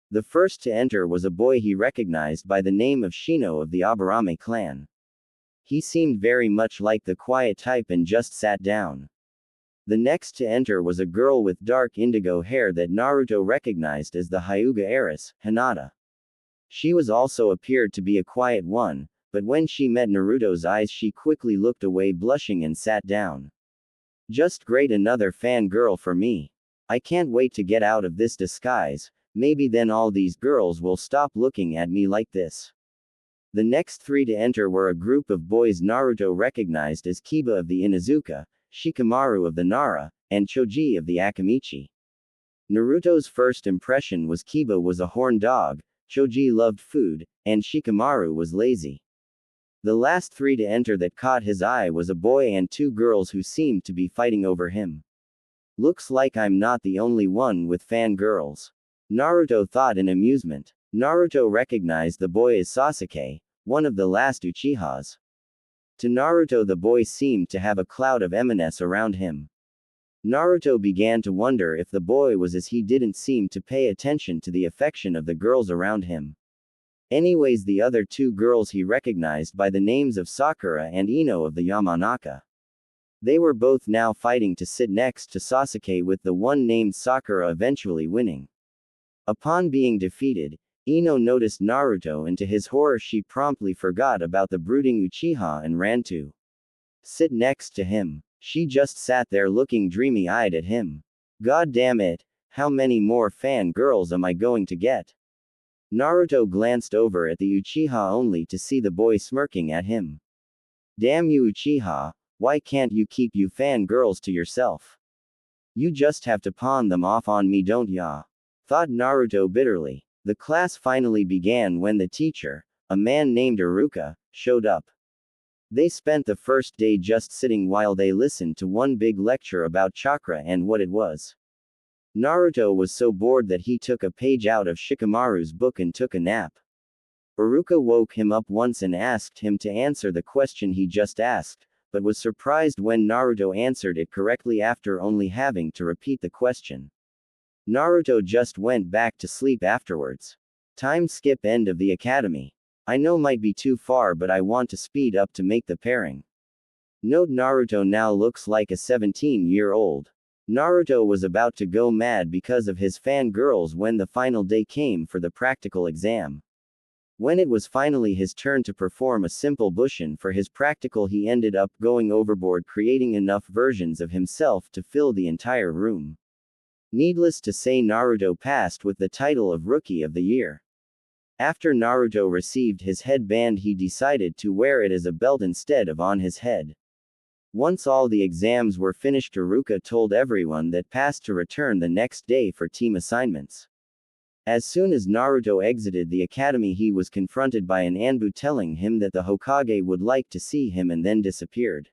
The first to enter was a boy he recognized by the name of Shino of the Aburame clan. He seemed very much like the quiet type and just sat down. The next to enter was a girl with dark indigo hair that Naruto recognized as the Hyuga heiress, Hinata. She was also appeared to be a quiet one, but when she met Naruto's eyes, she quickly looked away, blushing, and sat down. Just great, another fangirl for me. I can't wait to get out of this disguise. Maybe then all these girls will stop looking at me like this. The next 3 to enter were a group of boys Naruto recognized as Kiba of the Inuzuka, Shikamaru of the Nara, and Choji of the Akamichi. Naruto's first impression was Kiba was a horned dog, Choji loved food, and Shikamaru was lazy. The last three to enter that caught his eye was a boy and two girls who seemed to be fighting over him. Looks like I'm not the only one with fangirls, Naruto thought in amusement. Naruto recognized the boy as Sasuke, one of the last Uchihas. To Naruto, the boy seemed to have a cloud of eminence around him. Naruto began to wonder if the boy was, as he didn't seem to pay attention to the affection of the girls around him. Anyways, the other two girls he recognized by the names of Sakura and Ino of the Yamanaka. They were both now fighting to sit next to Sasuke, with the one named Sakura eventually winning. Upon being defeated, Ino noticed Naruto, and to his horror she promptly forgot about the brooding Uchiha and ran to sit next to him. She just sat there looking dreamy-eyed at him. God damn it, how many more fan girls am I going to get? Naruto glanced over at the Uchiha only to see the boy smirking at him. Damn you Uchiha, why can't you keep you fan girls to yourself? You just have to pawn them off on me, don't ya? Thought Naruto bitterly. The class finally began when the teacher, a man named Iruka, showed up. They spent the first day just sitting while they listened to one big lecture about chakra and what it was. Naruto was so bored that he took a page out of Shikamaru's book and took a nap. Iruka woke him up once and asked him to answer the question he just asked, but was surprised when Naruto answered it correctly after only having to repeat the question. Naruto just went back to sleep afterwards. Time skip end of the academy. I know might be too far, but I want to speed up to make the pairing. Note: Naruto now looks like a 17-year-old. Naruto was about to go mad because of his fangirls when the final day came for the practical exam. When it was finally his turn to perform a simple bushin for his practical, he ended up going overboard, creating enough versions of himself to fill the entire room. Needless to say, Naruto passed with the title of Rookie of the Year. After Naruto received his headband, he decided to wear it as a belt instead of on his head. Once all the exams were finished, Iruka told everyone that passed to return the next day for team assignments. As soon as Naruto exited the academy, he was confronted by an ANBU telling him that the Hokage would like to see him, and then disappeared.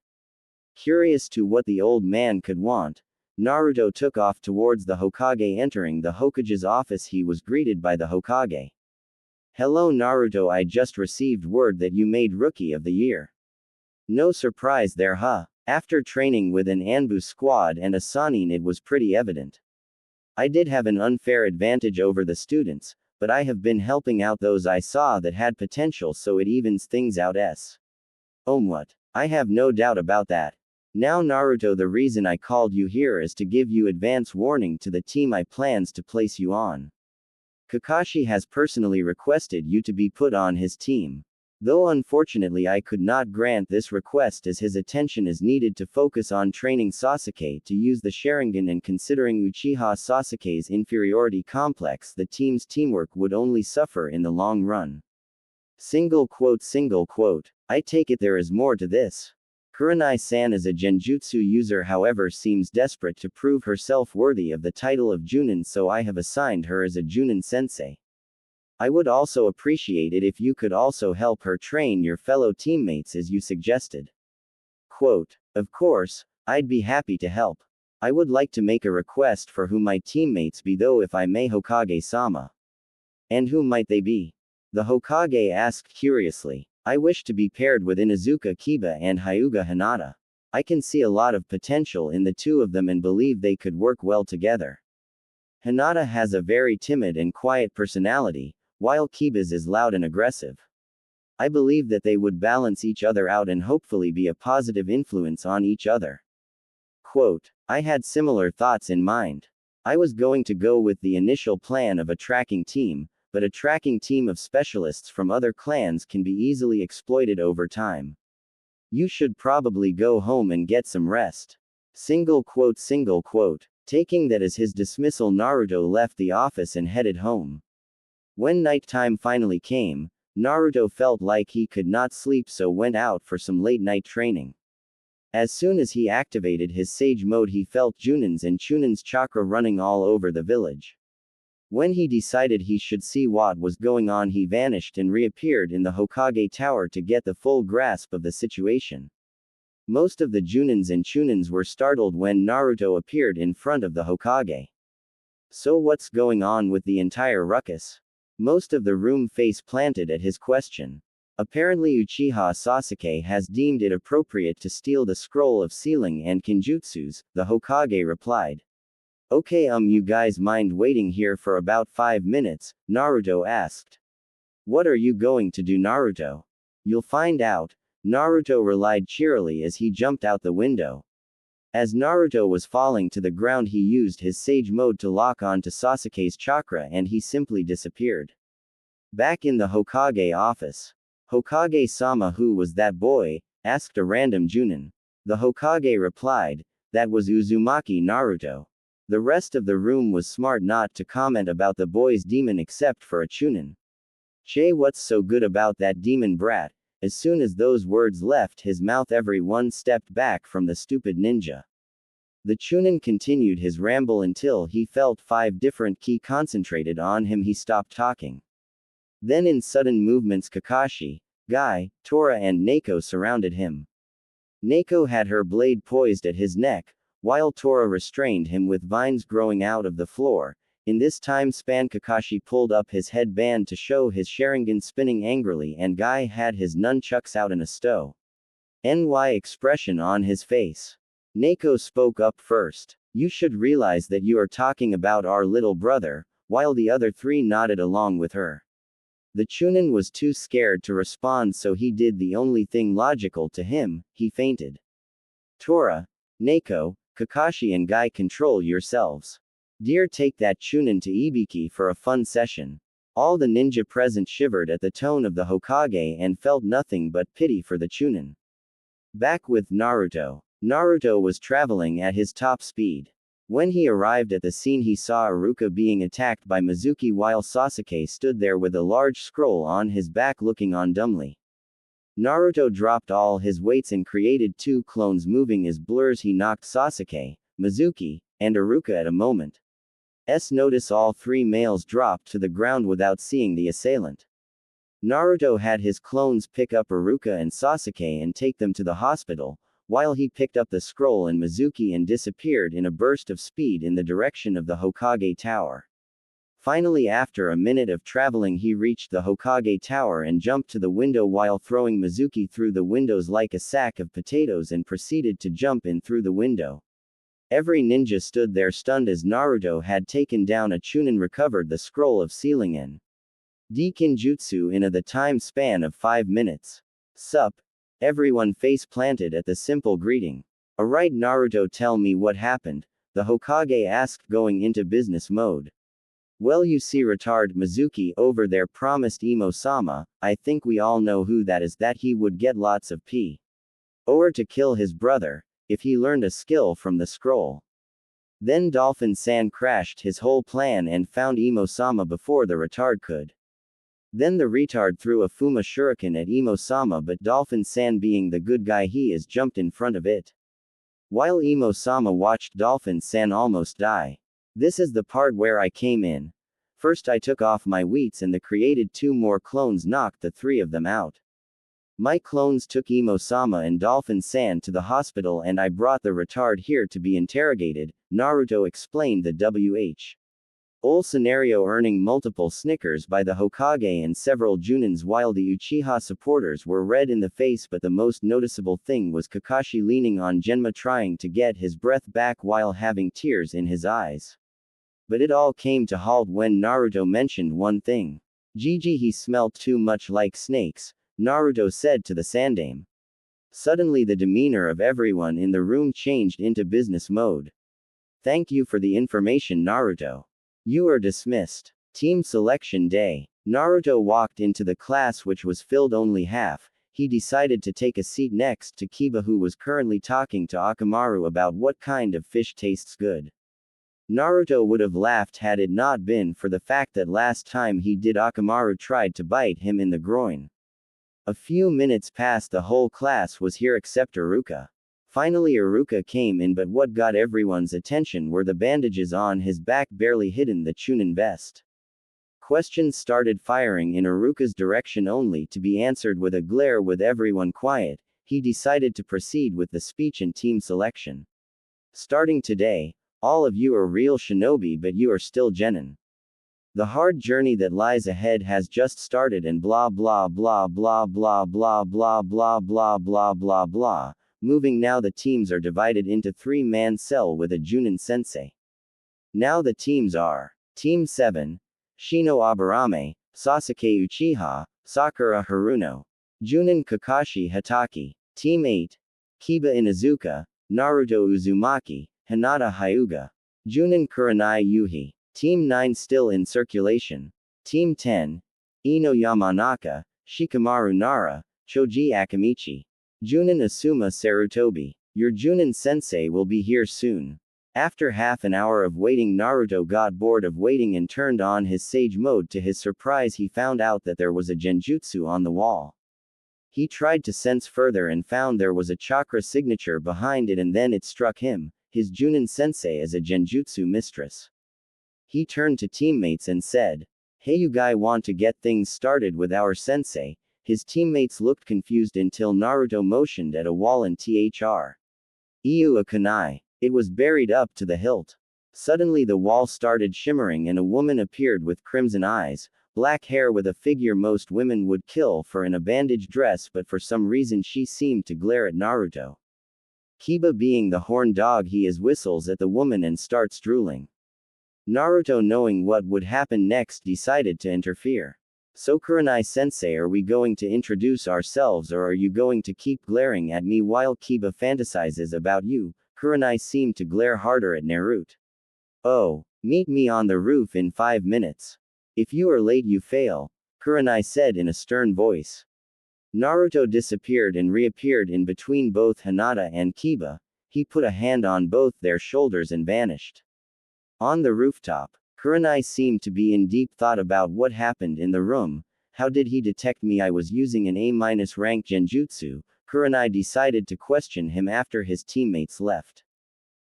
Curious to what the old man could want, Naruto took off towards the Hokage. Entering the Hokage's office, he was greeted by the Hokage. Hello Naruto, I just received word that you made Rookie of the Year. No surprise there, huh? After training with an ANBU squad and a Sannin, it was pretty evident. I did have an unfair advantage over the students, but I have been helping out those I saw that had potential, so it evens things out. What? I have no doubt about that. Now Naruto, the reason I called you here is to give you advance warning to the team I plans to place you on. Kakashi has personally requested you to be put on his team. Though unfortunately I could not grant this request, as his attention is needed to focus on training Sasuke to use the Sharingan, and considering Uchiha Sasuke's inferiority complex, the team's teamwork would only suffer in the long run. Single quote. I take it there is more to this. Kurenai-san as a genjutsu user, however, seems desperate to prove herself worthy of the title of Junin, so I have assigned her as a Junin sensei. I would also appreciate it if you could also help her train your fellow teammates as you suggested. Quote. Of course, I'd be happy to help. I would like to make a request for who my teammates be, though, if I may, Hokage-sama. And who might they be? The Hokage asked curiously. I wish to be paired with Inuzuka Kiba and Hyuga Hinata. I can see a lot of potential in the two of them and believe they could work well together. Hinata has a very timid and quiet personality, while Kiba's is loud and aggressive. I believe that they would balance each other out and hopefully be a positive influence on each other. Quote. I had similar thoughts in mind. I was going to go with the initial plan of a tracking team, but a tracking team of specialists from other clans can be easily exploited over time. You should probably go home and get some rest. Single quote. Taking that as his dismissal, Naruto left the office and headed home. When nighttime finally came, Naruto felt like he could not sleep, so went out for some late-night training. As soon as he activated his Sage mode, he felt Junin's and Chunin's chakra running all over the village. When he decided he should see what was going on, he vanished and reappeared in the Hokage tower to get the full grasp of the situation. Most of the Junins and Chunins were startled when Naruto appeared in front of the Hokage. So what's going on with the entire ruckus? Most of the room face planted at his question. Apparently Uchiha Sasuke has deemed it appropriate to steal the scroll of sealing and kinjutsus, the Hokage replied. Okay, you guys mind waiting here for about 5 minutes? Naruto asked. What are you going to do, Naruto? You'll find out. Naruto relied cheerily as he jumped out the window. As Naruto was falling to the ground, he used his Sage mode to lock onto Sasuke's chakra and he simply disappeared. Back in the Hokage office. Hokage-sama, who was that boy? Asked a random Junin. The Hokage replied, that was Uzumaki Naruto. The rest of the room was smart not to comment about the boy's demon except for a Chunin. Che, what's so good about that demon brat? As soon as those words left his mouth, everyone stepped back from the stupid ninja. The Chunin continued his ramble until he felt 5 different ki concentrated on him. He stopped talking. Then in sudden movements Kakashi, Guy, Tora and Neiko surrounded him. Neiko had her blade poised at his neck, while Tora restrained him with vines growing out of the floor. In this time span Kakashi pulled up his headband to show his Sharingan spinning angrily, and Guy had his nunchucks out in a NY expression on his face. Neiko spoke up first. You should realize that you are talking about our little brother, while the other 3 nodded along with her. The Chunin was too scared to respond, so he did the only thing logical to him, he fainted. Tora, Neiko, Kakashi and Guy, control yourselves. Dear, take that Chunin to Ibiki for a fun session. All the ninja present shivered at the tone of the Hokage and felt nothing but pity for the Chunin. Back with Naruto. Naruto was traveling at his top speed. When he arrived at the scene, he saw Iruka being attacked by Mizuki while Sasuke stood there with a large scroll on his back looking on dumbly. Naruto dropped all his weights and created 2 clones moving as blurs. He knocked Sasuke, Mizuki, and Iruka at a moment's notice. All 3 males dropped to the ground without seeing the assailant. Naruto had his clones pick up Iruka and Sasuke and take them to the hospital, while he picked up the scroll and Mizuki and disappeared in a burst of speed in the direction of the Hokage tower. Finally, after a minute of traveling, he reached the Hokage tower and jumped to the window while throwing Mizuki through the windows like a sack of potatoes and proceeded to jump in through the window. Every ninja stood there stunned as Naruto had taken down a Chunin, recovered the scroll of sealing and Kinjutsu in the time span of 5 minutes. Sup? Everyone face planted at the simple greeting. Alright Naruto, tell me what happened, the Hokage asked, going into business mode. Well, you see, retard Mizuki over there promised Imo-sama, I think we all know who that is, that he would get lots of or to kill his brother, if he learned a skill from the scroll. Then Dolphin-san crashed his whole plan and found Imo-sama before the retard could. Then the retard threw a Fuma Shuriken at Imo-sama, but Dolphin-san, being the good guy he is, jumped in front of it. While Imo-sama watched Dolphin-san almost die. This is the part where I came in. First I took off my weights and the created 2 more clones knocked the 3 of them out. My clones took Imo-sama and Dolphin-san to the hospital and I brought the retard here to be interrogated, Naruto explained the whole scenario, earning multiple snickers by the Hokage and several Junins, while the Uchiha supporters were red in the face. But the most noticeable thing was Kakashi leaning on Genma, trying to get his breath back while having tears in his eyes. But it all came to halt when Naruto mentioned one thing. Gigi, he smelled too much like snakes, Naruto said to the Sandame. Suddenly the demeanor of everyone in the room changed into business mode. Thank you for the information, Naruto. You are dismissed. Team selection day. Naruto walked into the class, which was filled only half. He decided to take a seat next to Kiba, who was currently talking to Akamaru about what kind of fish tastes good. Naruto would have laughed had it not been for the fact that last time he did, Akamaru tried to bite him in the groin. A few minutes passed. The whole class was here except Iruka. Finally Iruka came in, but what got everyone's attention were the bandages on his back barely hidden the Chunin vest. Questions started firing in Iruka's direction only to be answered with a glare. With everyone quiet, he decided to proceed with the speech and team selection. Starting today, all of you are real shinobi, but you are still genin. The hard journey that lies ahead has just started and blah blah blah blah blah blah blah blah blah blah blah blah. Moving now the teams are divided into 3-man cell with a Junin sensei. Now the teams are Team 7, Shino Aburame, Sasuke Uchiha, Sakura Haruno, Junin Kakashi Hatake. Team 8, Kiba Inuzuka, Naruto Uzumaki, Hinata Hyuga, Junin Kurenai Yuhi. Team 9 still in circulation. Team 10, Ino Yamanaka, Shikamaru Nara, Choji Akamichi, Junin Asuma Sarutobi. Your Junin sensei will be here soon. After half an hour of waiting, Naruto got bored of waiting and turned on his sage mode. To his surprise, he found out that there was a genjutsu on the wall. He tried to sense further and found there was a chakra signature behind it, and then it struck him, his Junin sensei is a genjutsu mistress. He turned to teammates and said, "Hey, you guys want to get things started with our sensei?" His teammates looked confused until Naruto motioned at a wall and thr. Iu a kunai. It was buried up to the hilt. Suddenly the wall started shimmering and a woman appeared with crimson eyes, black hair, with a figure most women would kill for in a bandaged dress, but for some reason she seemed to glare at Naruto. Kiba, being the horned dog he is, whistles at the woman and starts drooling. Naruto, knowing what would happen next, decided to interfere. "So Kurenai sensei, are we going to introduce ourselves, or are you going to keep glaring at me while Kiba fantasizes about you?" Kurenai seemed to glare harder at Naruto. "Oh, meet me on the roof in 5 minutes. If you are late you fail," Kurenai said in a stern voice. Naruto disappeared and reappeared in between both Hinata and Kiba. He put a hand on both their shoulders and vanished. On the rooftop, Kurenai seemed to be in deep thought about what happened in the room. How did he detect me? I was using an A- rank genjutsu. Kurenai decided to question him after his teammates left.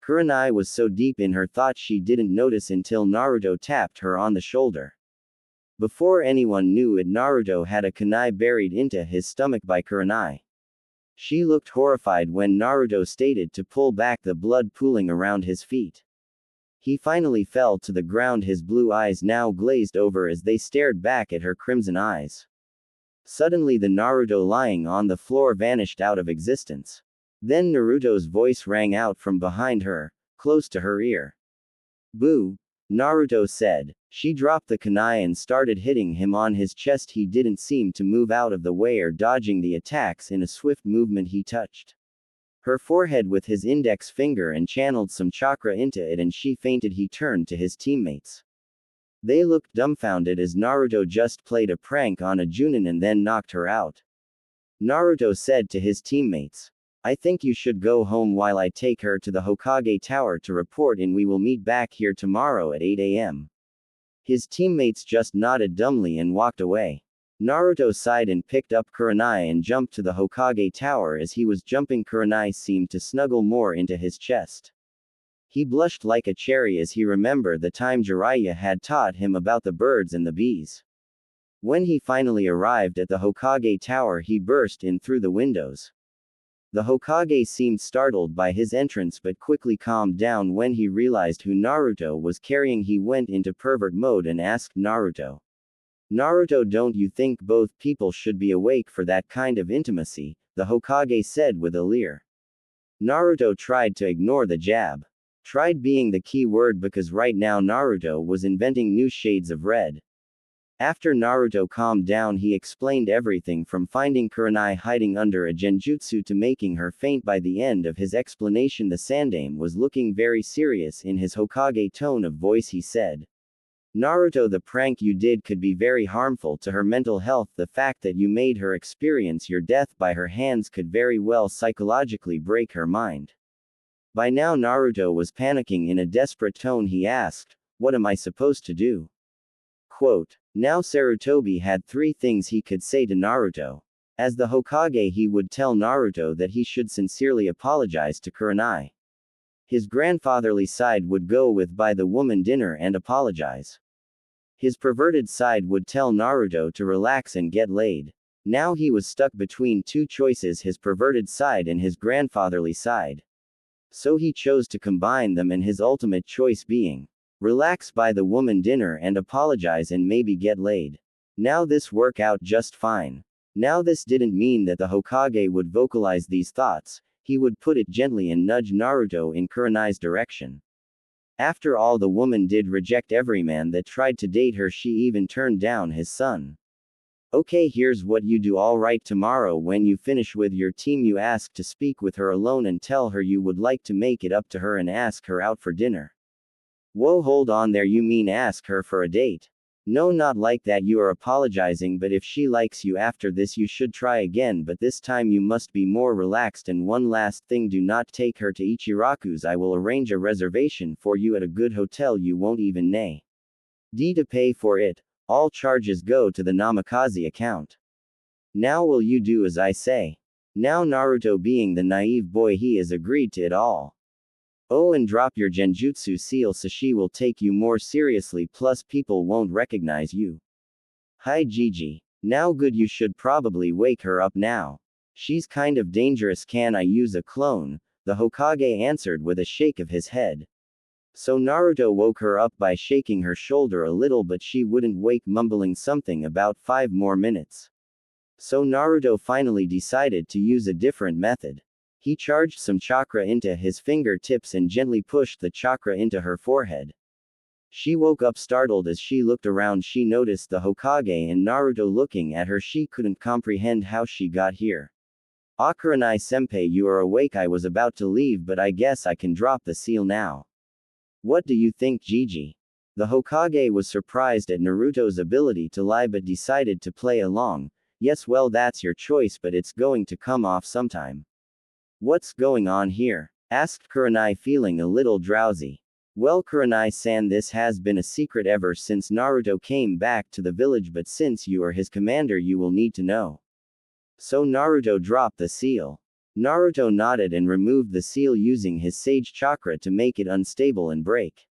Kurenai was so deep in her thought she didn't notice until Naruto tapped her on the shoulder. Before anyone knew it, Naruto had a kunai buried into his stomach by Kurenai. She looked horrified when Naruto stated to pull back the blood pooling around his feet. He finally fell to the ground, his blue eyes now glazed over as they stared back at her crimson eyes. Suddenly the Naruto lying on the floor vanished out of existence. Then Naruto's voice rang out from behind her, close to her ear. "Boo!" Naruto said. She dropped the kunai and started hitting him on his chest. He didn't seem to move out of the way or dodging the attacks. In a swift movement he touched her forehead with his index finger and channeled some chakra into it, and she fainted. He turned to his teammates. They looked dumbfounded as Naruto just played a prank on a Junin and then knocked her out. Naruto said to his teammates, "I think you should go home while I take her to the Hokage Tower to report in. We will meet back here tomorrow at 8 a.m. His teammates just nodded dumbly and walked away. Naruto sighed and picked up Kurenai and jumped to the Hokage Tower. As he was jumping, Kurenai seemed to snuggle more into his chest. He blushed like a cherry as he remembered the time Jiraiya had taught him about the birds and the bees. When he finally arrived at the Hokage Tower, he burst in through the windows. The Hokage seemed startled by his entrance but quickly calmed down when he realized who Naruto was carrying. He went into pervert mode and asked Naruto, "Naruto, don't you think both people should be awake for that kind of intimacy?" the Hokage said with a leer. Naruto tried to ignore the jab. Tried being the key word because right now Naruto was inventing new shades of red. After Naruto calmed down, he explained everything from finding Kurenai hiding under a genjutsu to making her faint. By the end of his explanation, the Sandaime was looking very serious. In his Hokage tone of voice he said, "Naruto, the prank you did could be very harmful to her mental health. The fact that you made her experience your death by her hands could very well psychologically break her mind." By now Naruto was panicking. In a desperate tone he asked, "What am I supposed to do?" Quote. Now Sarutobi had 3 things he could say to Naruto. As the Hokage, he would tell Naruto that he should sincerely apologize to Kurenai. His grandfatherly side would go with buy the woman dinner and apologize. His perverted side would tell Naruto to relax and get laid. Now he was stuck between two choices, his perverted side and his grandfatherly side. So he chose to combine them, and his ultimate choice being relax, buy the woman dinner and apologize and maybe get laid. Now this worked out just fine. Now this didn't mean that the Hokage would vocalize these thoughts, he would put it gently and nudge Naruto in Kurenai's direction. After all, the woman did reject every man that tried to date her, she even turned down his son. Okay, here's what you do. Alright, tomorrow when you finish with your team, you ask to speak with her alone and tell her you would like to make it up to her and ask her out for dinner. Whoa, hold on there, you mean ask her for a date? No, not like that, you are apologizing, but if she likes you after this you should try again, but this time you must be more relaxed. And one last thing, do not take her to Ichiraku's. I will arrange a reservation for you at a good hotel, you won't even need to pay for it. All charges go to the Namikaze account. Now will you do as I say? Now Naruto, being the naive boy he is, agreed to it all. Oh, and drop your genjutsu seal so she will take you more seriously, plus people won't recognize you. Hi Gigi. Now good, you should probably wake her up now. She's kind of dangerous, can I use a clone? The Hokage answered with a shake of his head. So Naruto woke her up by shaking her shoulder a little, but she wouldn't wake, mumbling something about 5 more minutes. So Naruto finally decided to use a different method. He charged some chakra into his fingertips and gently pushed the chakra into her forehead. She woke up startled. As she looked around, she noticed the Hokage and Naruto looking at her. She couldn't comprehend how she got here. Kurenai senpai, you are awake. I was about to leave, but I guess I can drop the seal now. What do you think, Gigi? The Hokage was surprised at Naruto's ability to lie but decided to play along. Yes, well, that's your choice, but it's going to come off sometime. What's going on here? Asked Kurenai, feeling a little drowsy. Well, Kurenai-san, this has been a secret ever since Naruto came back to the village, but since you are his commander you will need to know. So Naruto dropped the seal. Naruto nodded and removed the seal using his sage chakra to make it unstable and break.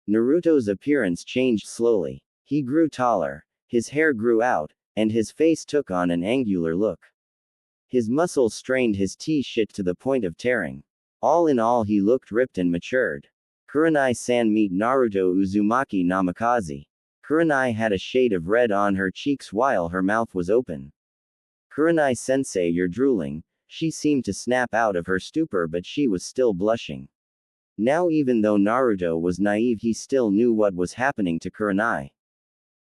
Naruto's appearance changed slowly. He grew taller, his hair grew out, and his face took on an angular look. His muscles strained his T-shirt to the point of tearing. All in all, he looked ripped and matured. Kurenai-san, meet Naruto Uzumaki Namikaze. Kurenai had a shade of red on her cheeks while her mouth was open. Kurenai-sensei, you're drooling. She seemed to snap out of her stupor, but she was still blushing. Now, even though Naruto was naive, he still knew what was happening to Kurenai.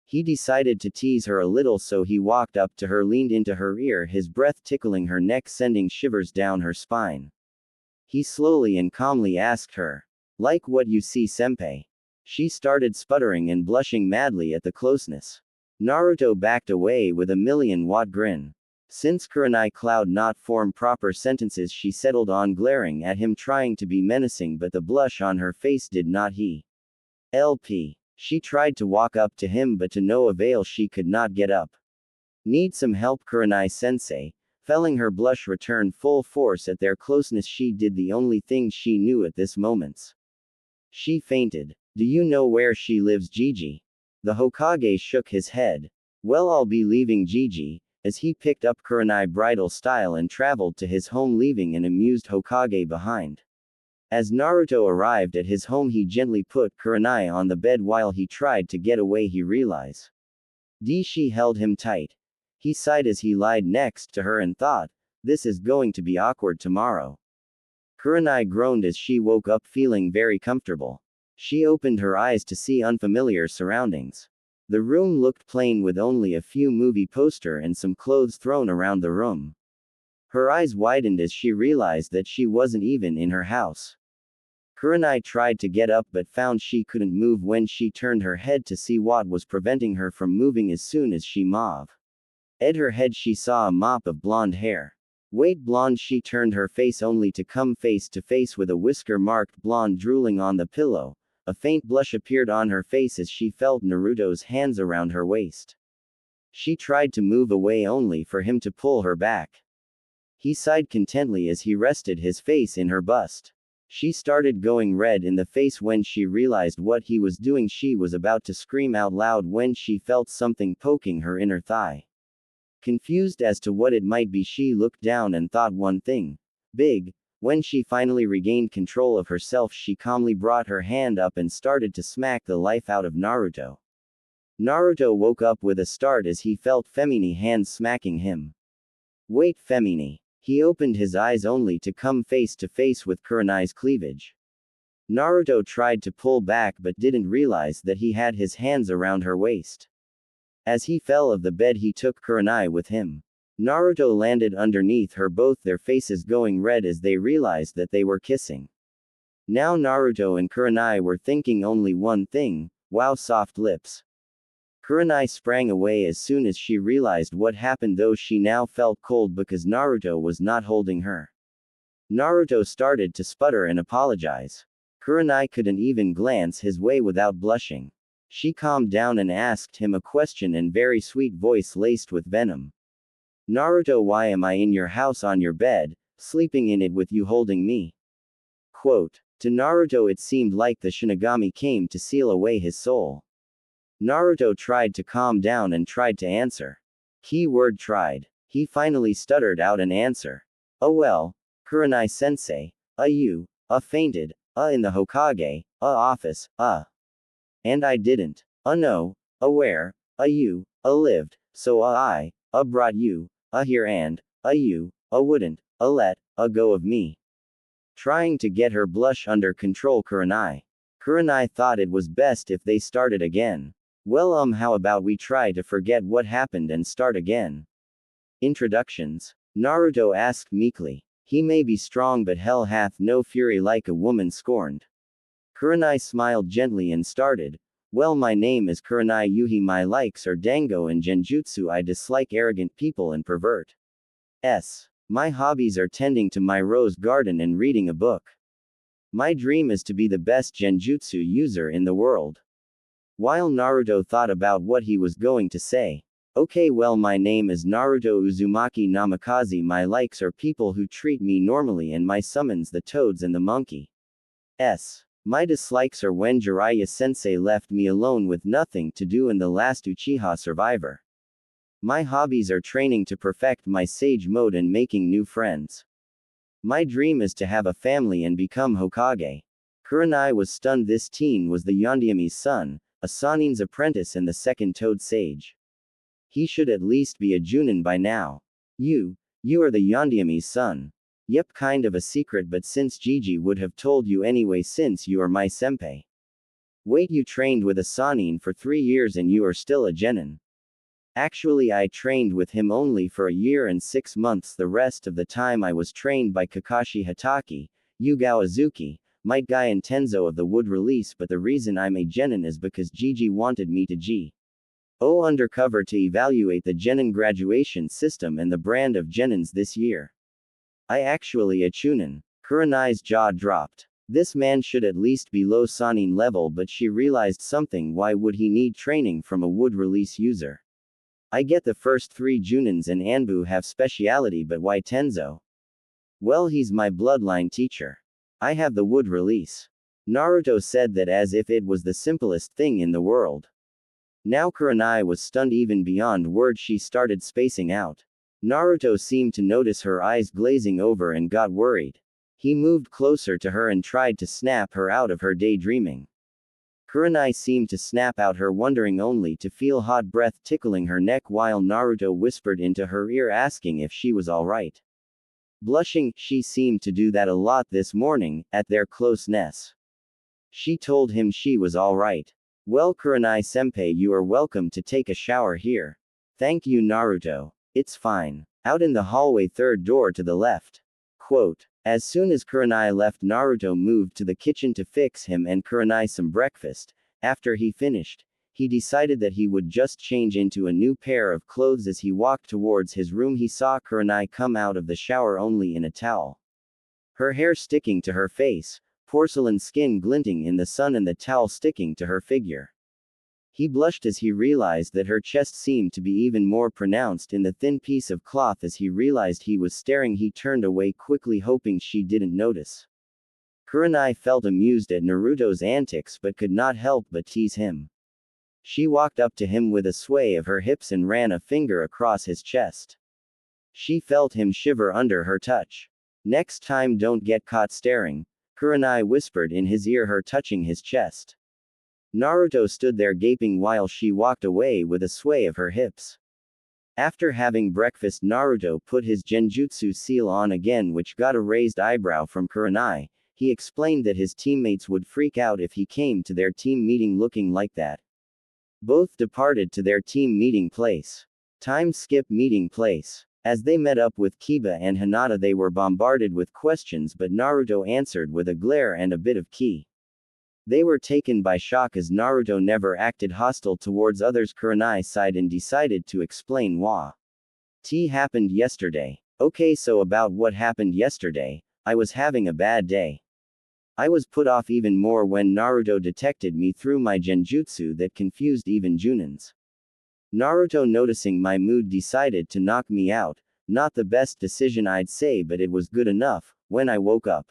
He decided to tease her a little, so he walked up to her, leaned into her ear, his breath tickling her neck, sending shivers down her spine. He slowly and calmly asked her, "Like what you see, senpai?" She started sputtering and blushing madly at the closeness. Naruto backed away with a million-watt grin. Since Kurenai could not form proper sentences, she settled on glaring at him, trying to be menacing, but the blush on her face did not help. She tried to walk up to him, but to no avail, she could not get up. Need some help, Kurenai-sensei? Feeling her blush return full force at their closeness, she did the only thing she knew at this moment. She fainted. Do you know where she lives, Gigi? The Hokage shook his head. Well, I'll be leaving, Gigi, as he picked up Kurenai bridal style and traveled to his home, leaving an amused Hokage behind. As Naruto arrived at his home, he gently put Kurenai on the bed while he tried to get away. He realized she held him tight. He sighed as he lied next to her and thought, this is going to be awkward tomorrow. Kurenai groaned as she woke up, feeling very comfortable. She opened her eyes to see unfamiliar surroundings. The room looked plain, with only a few movie posters and some clothes thrown around the room. Her eyes widened as she realized that she wasn't even in her house. Kurenai tried to get up but found she couldn't move. When she turned her head to see what was preventing her from moving, as soon as she moved her head, she saw a mop of blonde hair. Wait, blonde? She turned her face only to come face to face with a whisker-marked blonde drooling on the pillow. A faint blush appeared on her face as she felt Naruto's hands around her waist. She tried to move away only for him to pull her back. He sighed contently as he rested his face in her bust. She started going red in the face when she realized what he was doing. She was about to scream out loud when she felt something poking her inner thigh. Confused as to what it might be, she looked down and thought one thing. Big. When she finally regained control of herself, she calmly brought her hand up and started to smack the life out of Naruto. Naruto woke up with a start as he felt Femini's hands smacking him. Wait, Femini. He opened his eyes only to come face to face with Kurenai's cleavage. Naruto tried to pull back but didn't realize that he had his hands around her waist. As he fell of the bed, he took Kurenai with him. Naruto landed underneath her, both their faces going red as they realized that they were kissing. Now Naruto and Kurenai were thinking only one thing: wow, soft lips. Kurenai sprang away as soon as she realized what happened, though she now felt cold because Naruto was not holding her. Naruto started to sputter and apologize. Kurenai couldn't even glance his way without blushing. She calmed down and asked him a question in very sweet voice laced with venom. Naruto, why am I in your house on your bed, sleeping in it with you holding me? Quote. To Naruto it seemed like the Shinigami came to seal away his soul. Naruto tried to calm down and tried to answer. Keyword tried. He finally stuttered out an answer. Oh well, Kurenai-sensei, you, fainted, in the Hokage, office, And I didn't. No, where, you, lived, so I, brought you, here and, you, wouldn't, let, go of me. Trying to get her blush under control, Kurenai thought it was best if they started again. Well, how about we try to forget what happened and start again? Introductions. Naruto asked meekly. He may be strong, but hell hath no fury like a woman scorned. Kurenai smiled gently and started. Well, my name is Kurenai Yuhi. My likes are dango and genjutsu. I dislike arrogant people and pervert. My hobbies are tending to my rose garden and reading a book. My dream is to be the best genjutsu user in the world. While Naruto thought about what he was going to say. Okay, well, my name is Naruto Uzumaki Namikaze. My likes are people who treat me normally, and my summons the toads and the monkey. My dislikes are when Jiraiya-sensei left me alone with nothing to do in the last Uchiha Survivor. My hobbies are training to perfect my sage mode and making new friends. My dream is to have a family and become Hokage. Kurenai was stunned. This teen was the Yondaimi's son, a Sanin's apprentice and the second Toad Sage. He should at least be a Junin by now. You are the Yondaimi's son. Yep, kind of a secret, but since Gigi would have told you anyway since you are my senpai. Wait, you trained with a Sanin for 3 years and you are still a Genin? Actually, I trained with him only for a year and 6 months. The rest of the time I was trained by Kakashi Hatake, Yugao Azuki, Might Guy and Tenzo of the Wood Release, but the reason I'm a Genin is because Gigi wanted me to go undercover to evaluate the Genin graduation system and the brand of Genins this year. I actually a Chunin. Kurenai's jaw dropped. This man should at least be low Sanin level, but she realized something. Why would he need training from a Wood Release user? I get the first 3 Junins and ANBU have speciality, but why Tenzo? Well, he's my bloodline teacher. I have the Wood Release. Naruto said that as if it was the simplest thing in the world. Now Kurenai was stunned even beyond words. She started spacing out. Naruto seemed to notice her eyes glazing over and got worried. He moved closer to her and tried to snap her out of her daydreaming. Kurenai seemed to snap out her wondering only to feel hot breath tickling her neck while Naruto whispered into her ear asking if she was alright. Blushing, she seemed to do that a lot this morning, at their closeness. She told him she was alright. Well, Kurenai-senpai, you are welcome to take a shower here. Thank you, Naruto. It's fine. Out in the hallway, 3rd door to the left. Quote. As soon as Kurenai left, Naruto moved to the kitchen to fix him and Kurenai some breakfast. After he finished, he decided that he would just change into a new pair of clothes. As he walked towards his room, he saw Kurenai come out of the shower only in a towel. Her hair sticking to her face, porcelain skin glinting in the sun, and the towel sticking to her figure. He blushed as he realized that her chest seemed to be even more pronounced in the thin piece of cloth. As he realized he was staring, he turned away quickly, hoping she didn't notice. Kurenai felt amused at Naruto's antics but could not help but tease him. She walked up to him with a sway of her hips and ran a finger across his chest. She felt him shiver under her touch. Next time don't get caught staring, Kurenai whispered in his ear, her touching his chest. Naruto stood there gaping while she walked away with a sway of her hips. After having breakfast, Naruto put his genjutsu seal on again, which got a raised eyebrow from Kurenai. He explained that his teammates would freak out if he came to their team meeting looking like that. Both departed to their team meeting place. Time skip meeting place. As they met up with Kiba and Hinata, they were bombarded with questions, but Naruto answered with a glare and a bit of ki. They were taken by shock as Naruto never acted hostile towards others. Kurenai sighed and decided to explain what happened yesterday. Okay, so about what happened yesterday, I was having a bad day. I was put off even more when Naruto detected me through my genjutsu that confused even Junins. Naruto, noticing my mood, decided to knock me out. Not the best decision, I'd say, but it was good enough. When I woke up,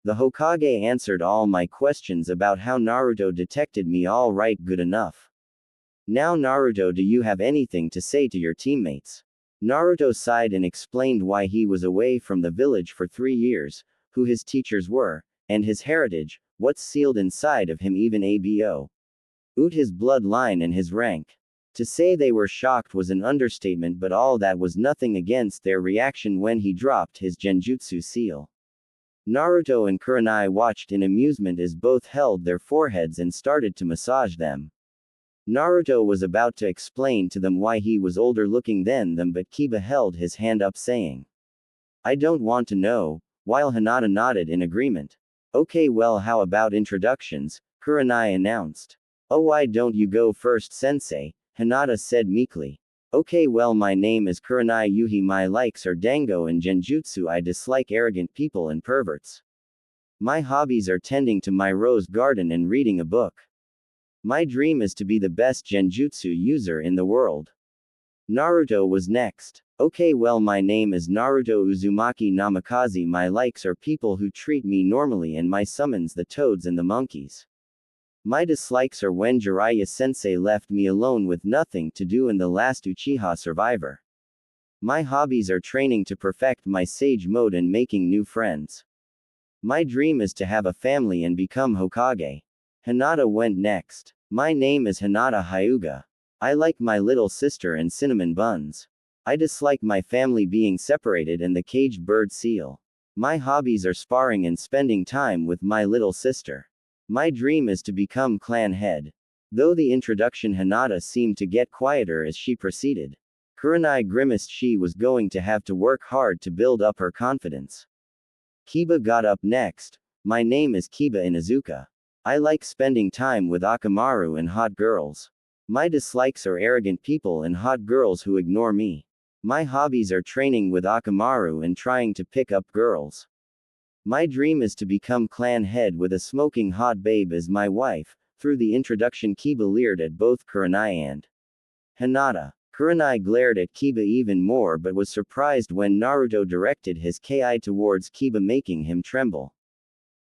the Hokage answered all my questions about how Naruto detected me. All right, good enough. Now Naruto, do you have anything to say to your teammates? Naruto sighed and explained why he was away from the village for 3 years, who his teachers were, and his heritage, what's sealed inside of him, even ANBU. His bloodline and his rank. To say they were shocked was an understatement, but all that was nothing against their reaction when he dropped his genjutsu seal. Naruto and Kurenai watched in amusement as both held their foreheads and started to massage them. Naruto was about to explain to them why he was older looking than them, but Kiba held his hand up saying, I don't want to know, while Hinata nodded in agreement. Okay, well, how about introductions? Kurenai announced. Oh, why don't you go first, sensei? Hinata said meekly. Okay, well, my name is Kurenai Yuhi. My likes are dango and genjutsu. I dislike arrogant people and perverts. My hobbies are tending to my rose garden and reading a book. My dream is to be the best genjutsu user in the world. Naruto was next. Okay, well, my name is Naruto Uzumaki Namikaze. My likes are people who treat me normally, and my summons the toads and the monkeys. My dislikes are when Jiraiya-sensei left me alone with nothing to do in the last Uchiha survivor. My hobbies are training to perfect my sage mode and making new friends. My dream is to have a family and become Hokage. Hinata went next. My name is Hinata Hyuga. I like my little sister and cinnamon buns. I dislike my family being separated and the caged bird seal. My hobbies are sparring and spending time with my little sister. My dream is to become clan head. Though the introduction, Hinata seemed to get quieter as she proceeded. Kurenai grimaced. She was going to have to work hard to build up her confidence. Kiba got up next. My name is Kiba Inuzuka. I like spending time with Akamaru and hot girls. My dislikes are arrogant people and hot girls who ignore me. My hobbies are training with Akamaru and trying to pick up girls. My dream is to become clan head with a smoking hot babe as my wife. Through the introduction, Kiba leered at both Kurenai and Hinata. Kurenai glared at Kiba even more but was surprised when Naruto directed his ki towards Kiba, making him tremble.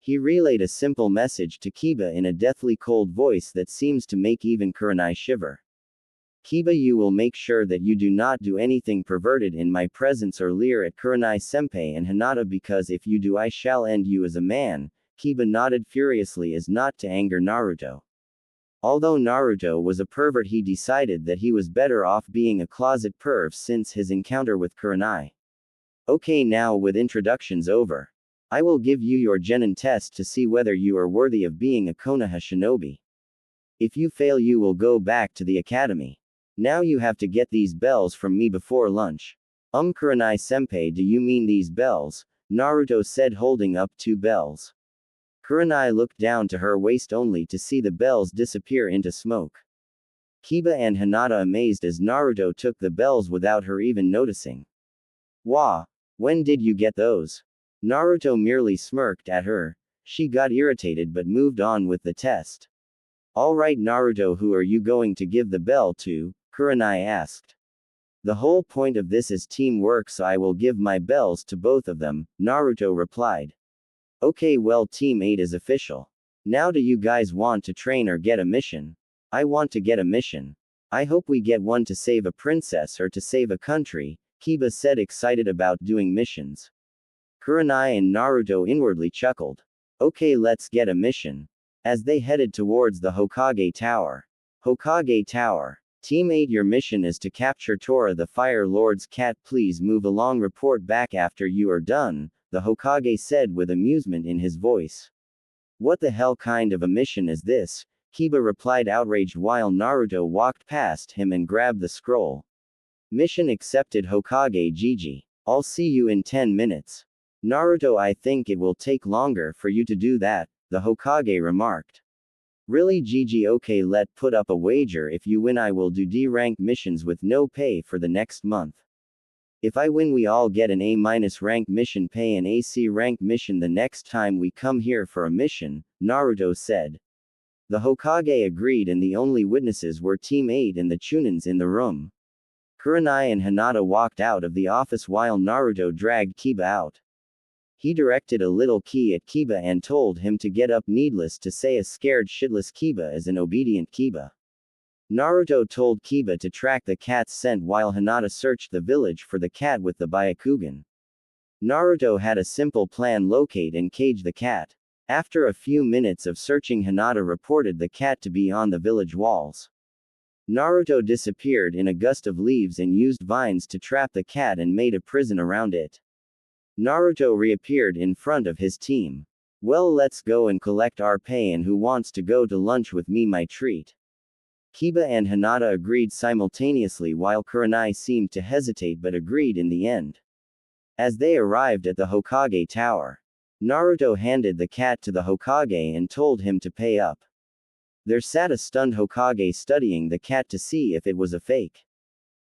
He relayed a simple message to Kiba in a deathly cold voice that seems to make even Kurenai shiver. Kiba, you will make sure that you do not do anything perverted in my presence or leer at Kurenai-senpai and Hinata, because if you do I shall end you as a man. Kiba nodded furiously as not to anger Naruto. Although Naruto was a pervert, he decided that he was better off being a closet perv since his encounter with Kurenai. Okay, now with introductions over, I will give you your genin test to see whether you are worthy of being a Konoha shinobi. If you fail, you will go back to the academy. Now you have to get these bells from me before lunch. Kurenai-senpai, do you mean these bells? Naruto said, holding up 2 bells. Kurenai looked down to her waist only to see the bells disappear into smoke. Kiba and Hinata amazed as Naruto took the bells without her even noticing. Wah! When did you get those? Naruto merely smirked at her. She got irritated but moved on with the test. Alright Naruto, who are you going to give the bell to? Kurenai asked. The whole point of this is teamwork, so I will give my bells to both of them, Naruto replied. Okay, well, Team 8 is official. Now do you guys want to train or get a mission? I want to get a mission. I hope we get one to save a princess or to save a country, Kiba said, excited about doing missions. Kurenai and Naruto inwardly chuckled. Okay, let's get a mission. As they headed towards the Hokage Tower. Hokage Tower. Team 8, your mission is to capture Tora the Fire Lord's cat. Please move along, report back after you are done, the Hokage said with amusement in his voice. What the hell kind of a mission is this? Kiba replied, outraged, while Naruto walked past him and grabbed the scroll. Mission accepted, Hokage Gigi. I'll see you in 10 minutes. Naruto, I think it will take longer for you to do that, the Hokage remarked. Really, Gigi? Okay, let put up a wager. If you win, I will do D rank missions with no pay for the next month. If I win, we all get an A- rank mission pay, an AC rank mission the next time we come here for a mission, Naruto said. The Hokage agreed, and the only witnesses were Team 8 and the Chunins in the room. Kurenai and Hinata walked out of the office while Naruto dragged Kiba out. He directed a little key at Kiba and told him to get up. Needless to say, a scared shitless Kiba is an obedient Kiba. Naruto told Kiba to track the cat's scent while Hinata searched the village for the cat with the Byakugan. Naruto had a simple plan: locate and cage the cat. After a few minutes of searching, Hinata reported the cat to be on the village walls. Naruto disappeared in a gust of leaves and used vines to trap the cat and made a prison around it. Naruto reappeared in front of his team. Well, let's go and collect our pay, and who wants to go to lunch with me? My treat. Kiba and Hinata agreed simultaneously while Kurenai seemed to hesitate but agreed in the end. As they arrived at the Hokage Tower, Naruto handed the cat to the Hokage and told him to pay up. There sat a stunned Hokage studying the cat to see if it was a fake.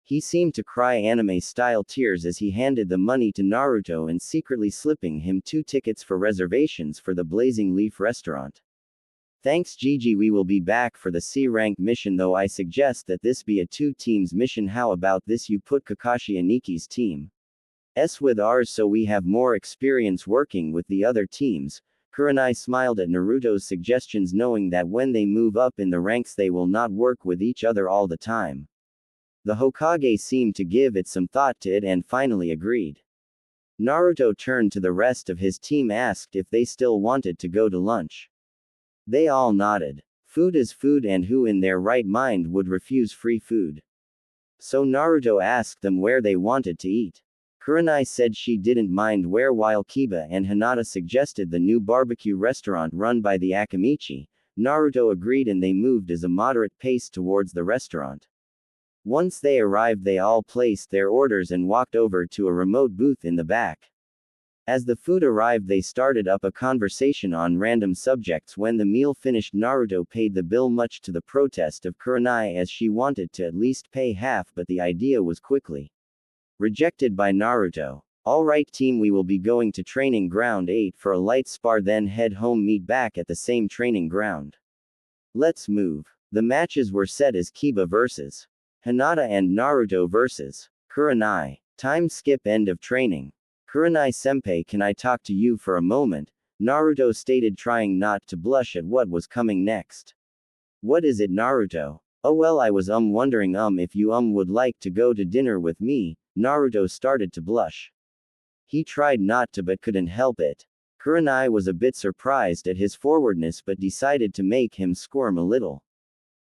He seemed to cry anime-style tears as he handed the money to Naruto and secretly slipping him 2 tickets for reservations for the Blazing Leaf restaurant. Thanks Gigi, we will be back for the C-rank mission, though I suggest that this be a 2-teams mission. How about this, you put Kakashi Aniki's team S with ours so we have more experience working with the other teams. Kurenai smiled at Naruto's suggestions, knowing that when they move up in the ranks they will not work with each other all the time. The Hokage seemed to give it some thought to it and finally agreed. Naruto turned to the rest of his team, asked if they still wanted to go to lunch. They all nodded. Food is food, and who in their right mind would refuse free food? So Naruto asked them where they wanted to eat. Kurenai said she didn't mind where, while Kiba and Hinata suggested the new barbecue restaurant run by the Akamichi. Naruto agreed and they moved at a moderate pace towards the restaurant. Once they arrived, they all placed their orders and walked over to a remote booth in the back. As the food arrived, they started up a conversation on random subjects. When the meal finished, Naruto paid the bill, much to the protest of Kurenai, as she wanted to at least pay half, but the idea was quickly rejected by Naruto. Alright team, we will be going to training ground 8 for a light spar, then head home. Meet back at the same training ground. Let's move. The matches were set as Kiba vs Hinata and Naruto vs Kurenai. Time skip, end of training. Kurenai senpai, can I talk to you for a moment? Naruto stated, trying not to blush at what was coming next. What is it, Naruto? Oh well, I was wondering if you would like to go to dinner with me. Naruto started to blush. He tried not to but couldn't help it. Kurenai was a bit surprised at his forwardness but decided to make him squirm a little.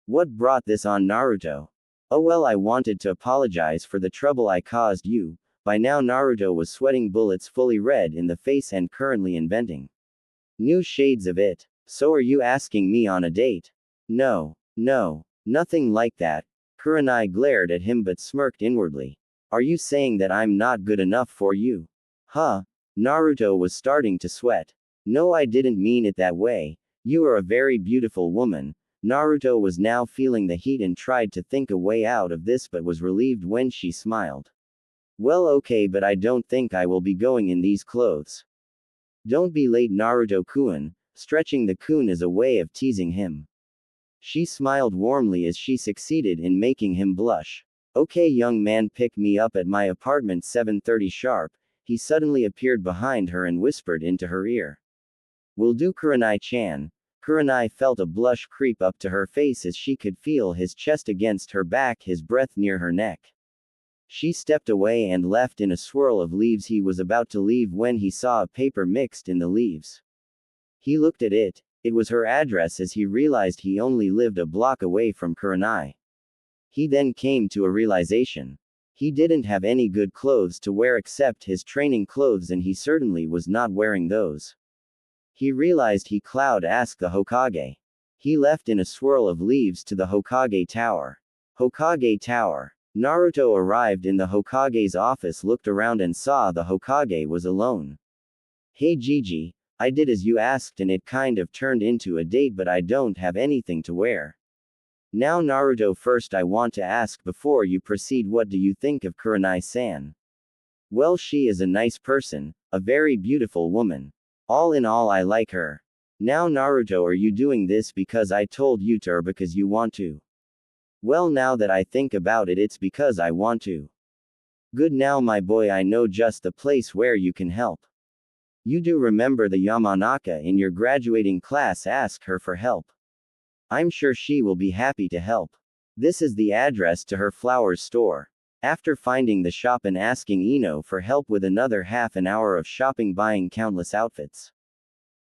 What brought this on, Naruto? Oh well, I wanted to apologize for the trouble I caused you. By now Naruto was sweating bullets, fully red in the face and currently inventing new shades of it. So are you asking me on a date? No, nothing like that. Kurenai glared at him but smirked inwardly. Are you saying that I'm not good enough for you? Huh? Naruto was starting to sweat. No, I didn't mean it that way. You are a very beautiful woman. Naruto was now feeling the heat and tried to think a way out of this but was relieved when she smiled. Well, okay, but I don't think I will be going in these clothes. Don't be late, Naruto-kun. Stretching the kun is a way of teasing him. She smiled warmly as she succeeded in making him blush. Okay, young man, pick me up at my apartment 7:30 sharp. He suddenly appeared behind her and whispered into her ear. Will do, Kurenai-chan. Kurenai felt a blush creep up to her face as she could feel his chest against her back, his breath near her neck. She stepped away and left in a swirl of leaves. He was about to leave when he saw a paper mixed in the leaves. He looked at it. It was her address as he realized he only lived a block away from Kurenai. He then came to a realization. He didn't have any good clothes to wear except his training clothes, and he certainly was not wearing those. He realized he could ask the Hokage. He left in a swirl of leaves to the Hokage Tower. Hokage Tower. Naruto arrived in the Hokage's office, looked around and saw the Hokage was alone. Hey Gigi, I did as you asked and it kind of turned into a date, but I don't have anything to wear. Now Naruto, first I want to ask before you proceed, what do you think of Kurenai-san? Well, she is a nice person, a very beautiful woman. All in all, I like her. Now Naruto, are you doing this because I told you to or because you want to? Well, now that I think about it, it's because I want to. Good, now my boy, I know just the place where you can help. You do remember the Yamanaka in your graduating class? Ask her for help. I'm sure she will be happy to help. This is the address to her flowers store. After finding the shop and asking Ino for help with another half an hour of shopping, buying countless outfits,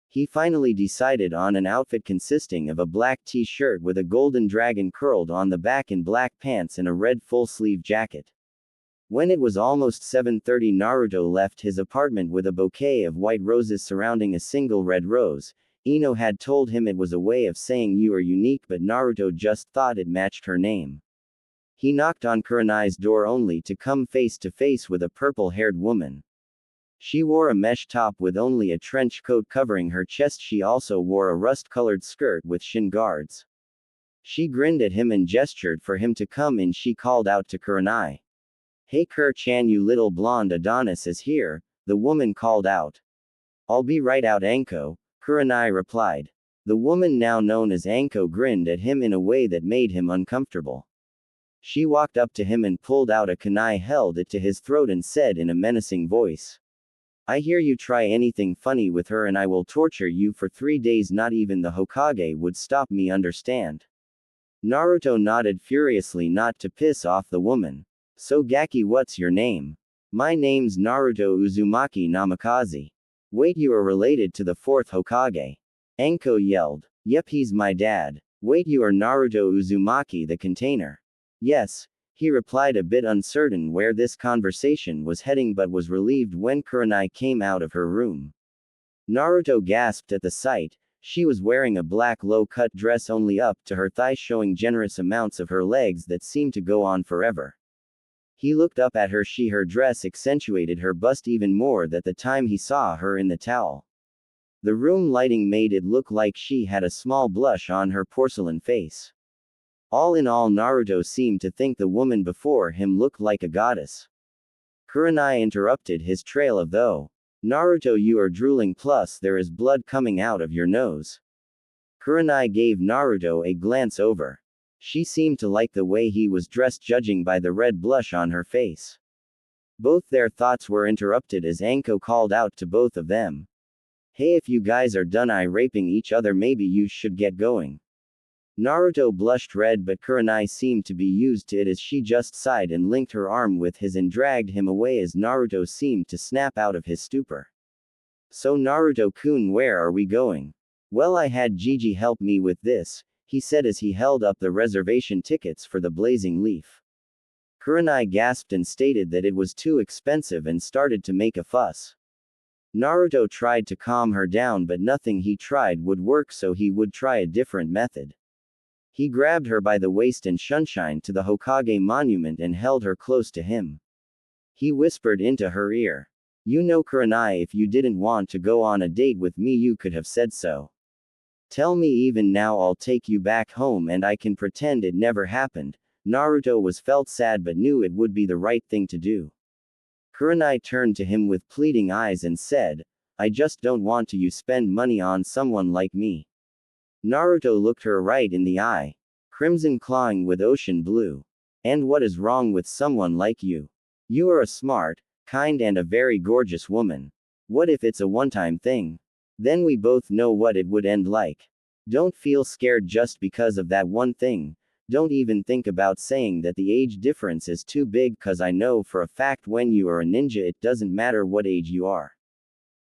he finally decided on an outfit consisting of a black t-shirt with a golden dragon curled on the back and black pants and a red full-sleeve jacket. When it was almost 7:30, Naruto left his apartment with a bouquet of white roses surrounding a single red rose. Ino had told him it was a way of saying you are unique, but Naruto just thought it matched her name. He knocked on Kurenai's door only to come face to face with a purple-haired woman. She wore a mesh top with only a trench coat covering her chest. She also wore a rust-colored skirt with shin guards. She grinned at him and gestured for him to come in. She called out to Kurenai. Hey Kur-chan, you little blonde Adonis is here, the woman called out. I'll be right out, Anko, Kurenai replied. The woman, now known as Anko, grinned at him in a way that made him uncomfortable. She walked up to him and pulled out a kunai, held it to his throat and said in a menacing voice. I hear you try anything funny with her and I will torture you for 3 days. Not even the Hokage would stop me, understand? Naruto nodded furiously, not to piss off the woman. So Gaki, what's your name? My name's Naruto Uzumaki Namikaze. Wait, you are related to the 4th Hokage? Anko yelled. Yep, he's my dad. Wait, you are Naruto Uzumaki the container? Yes, he replied, a bit uncertain where this conversation was heading, but was relieved when Kurenai came out of her room. Naruto gasped at the sight. She was wearing a black low-cut dress only up to her thighs, showing generous amounts of her legs that seemed to go on forever. He looked up at her. Her dress accentuated her bust even more that the time he saw her in the towel. The room lighting made it look like she had a small blush on her porcelain face. All in all, Naruto seemed to think the woman before him looked like a goddess. Kurenai interrupted his trail of though. Naruto, you are drooling, plus there is blood coming out of your nose. Kurenai gave Naruto a glance over. She seemed to like the way he was dressed, judging by the red blush on her face. Both their thoughts were interrupted as Anko called out to both of them. Hey, if you guys are done raping each other, maybe you should get going. Naruto blushed red, but Kurenai seemed to be used to it as she just sighed and linked her arm with his and dragged him away as Naruto seemed to snap out of his stupor. So Naruto-kun, where are we going? Well, I had Gigi help me with this, he said as he held up the reservation tickets for the Blazing Leaf. Kurenai gasped and stated that it was too expensive and started to make a fuss. Naruto tried to calm her down, but nothing he tried would work, so he would try a different method. He grabbed her by the waist and shunshined to the Hokage monument and held her close to him. He whispered into her ear. You know, Kurenai, if you didn't want to go on a date with me, you could have said so. Tell me even now, I'll take you back home and I can pretend it never happened. Naruto felt sad but knew it would be the right thing to do. Kurenai turned to him with pleading eyes and said, I just don't want to you spend money on someone like me. Naruto looked her right in the eye. Crimson clawing with ocean blue. And what is wrong with someone like you? You are a smart, kind and a very gorgeous woman. What if it's a one-time thing? Then we both know what it would end like. Don't feel scared just because of that one thing. Don't even think about saying that the age difference is too big, cause I know for a fact when you are a ninja it doesn't matter what age you are.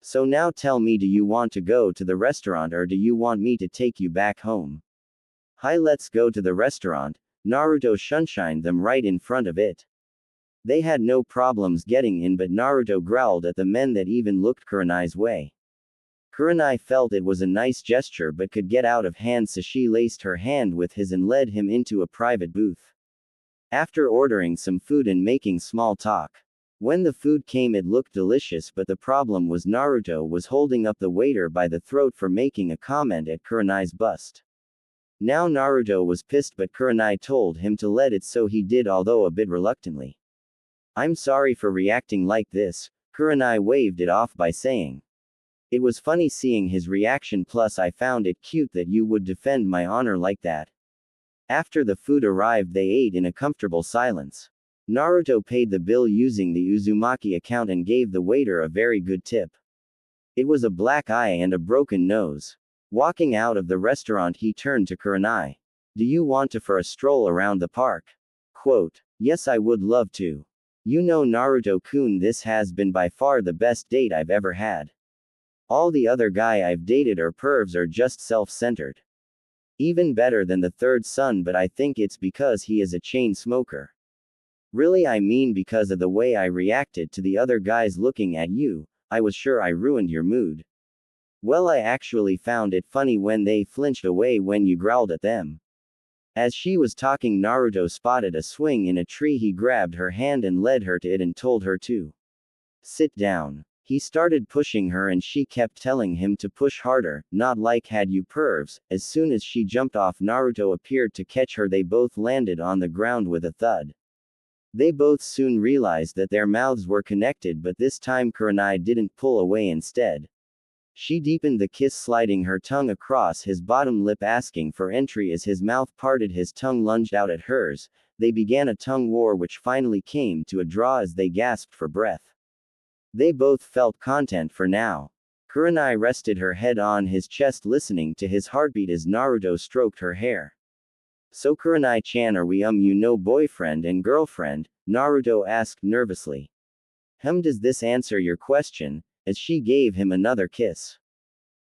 So now tell me, do you want to go to the restaurant or do you want me to take you back home? Hi, let's go to the restaurant. Naruto shunshined them right in front of it. They had no problems getting in, but Naruto growled at the men that even looked Kurenai's way. Kurenai felt it was a nice gesture but could get out of hand, so she laced her hand with his and led him into a private booth. After ordering some food and making small talk. When the food came it looked delicious, but the problem was Naruto was holding up the waiter by the throat for making a comment at Kurenai's bust. Now Naruto was pissed, but Kurenai told him to let it, so he did, although a bit reluctantly. I'm sorry for reacting like this, Kurenai waved it off by saying. It was funny seeing his reaction, plus I found it cute that you would defend my honor like that. After the food arrived they ate in a comfortable silence. Naruto paid the bill using the Uzumaki account and gave the waiter a very good tip. It was a black eye and a broken nose. Walking out of the restaurant he turned to Kurenai. Do you want to for a stroll around the park? Quote, yes, I would love to. You know, Naruto-kun, this has been by far the best date I've ever had. All the other guy I've dated are pervs or just self-centered. Even better than the third son, but I think it's because he is a chain smoker. Really, I mean because of the way I reacted to the other guys looking at you, I was sure I ruined your mood. Well, I actually found it funny when they flinched away when you growled at them. As she was talking, Naruto spotted a swing in a tree. He grabbed her hand and led her to it and told her to sit down. He started pushing her and she kept telling him to push harder, not like had you pervs. As soon as she jumped off, Naruto appeared to catch her. They both landed on the ground with a thud. They both soon realized that their mouths were connected, but this time Kurenai didn't pull away. Instead, she deepened the kiss, sliding her tongue across his bottom lip, asking for entry. As his mouth parted, his tongue lunged out at hers. They began a tongue war which finally came to a draw as they gasped for breath. They both felt content for now. Kurenai rested her head on his chest, listening to his heartbeat as Naruto stroked her hair. So Kurenai-chan, are we you know boyfriend and girlfriend? Naruto asked nervously. Does this answer your question? As she gave him another kiss.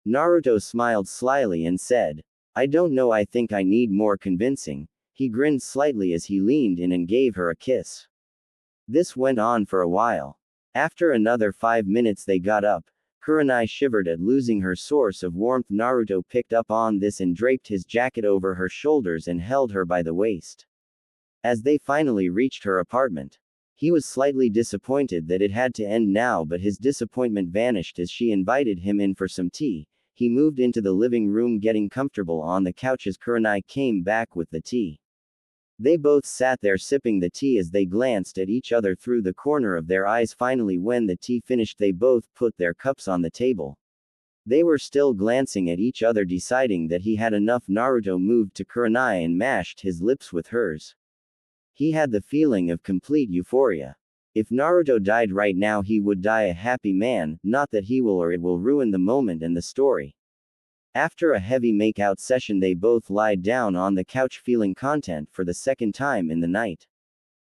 Naruto smiled slyly and said, I don't know, I think I need more convincing. He grinned slightly as he leaned in and gave her a kiss. This went on for a while. After another 5 minutes they got up. Kurenai shivered at losing her source of warmth. Naruto picked up on this and draped his jacket over her shoulders and held her by the waist. As they finally reached her apartment, he was slightly disappointed that it had to end now, but his disappointment vanished as she invited him in for some tea. He moved into the living room, getting comfortable on the couch as Kurenai came back with the tea. They both sat there sipping the tea as they glanced at each other through the corner of their eyes. Finally, when the tea finished, they both put their cups on the table. They were still glancing at each other, deciding that he had enough. Naruto moved to Kurenai and mashed his lips with hers. He had the feeling of complete euphoria. If Naruto died right now, he would die a happy man, not that he will or it will ruin the moment and the story. After a heavy makeout session, they both lied down on the couch feeling content for the second time in the night.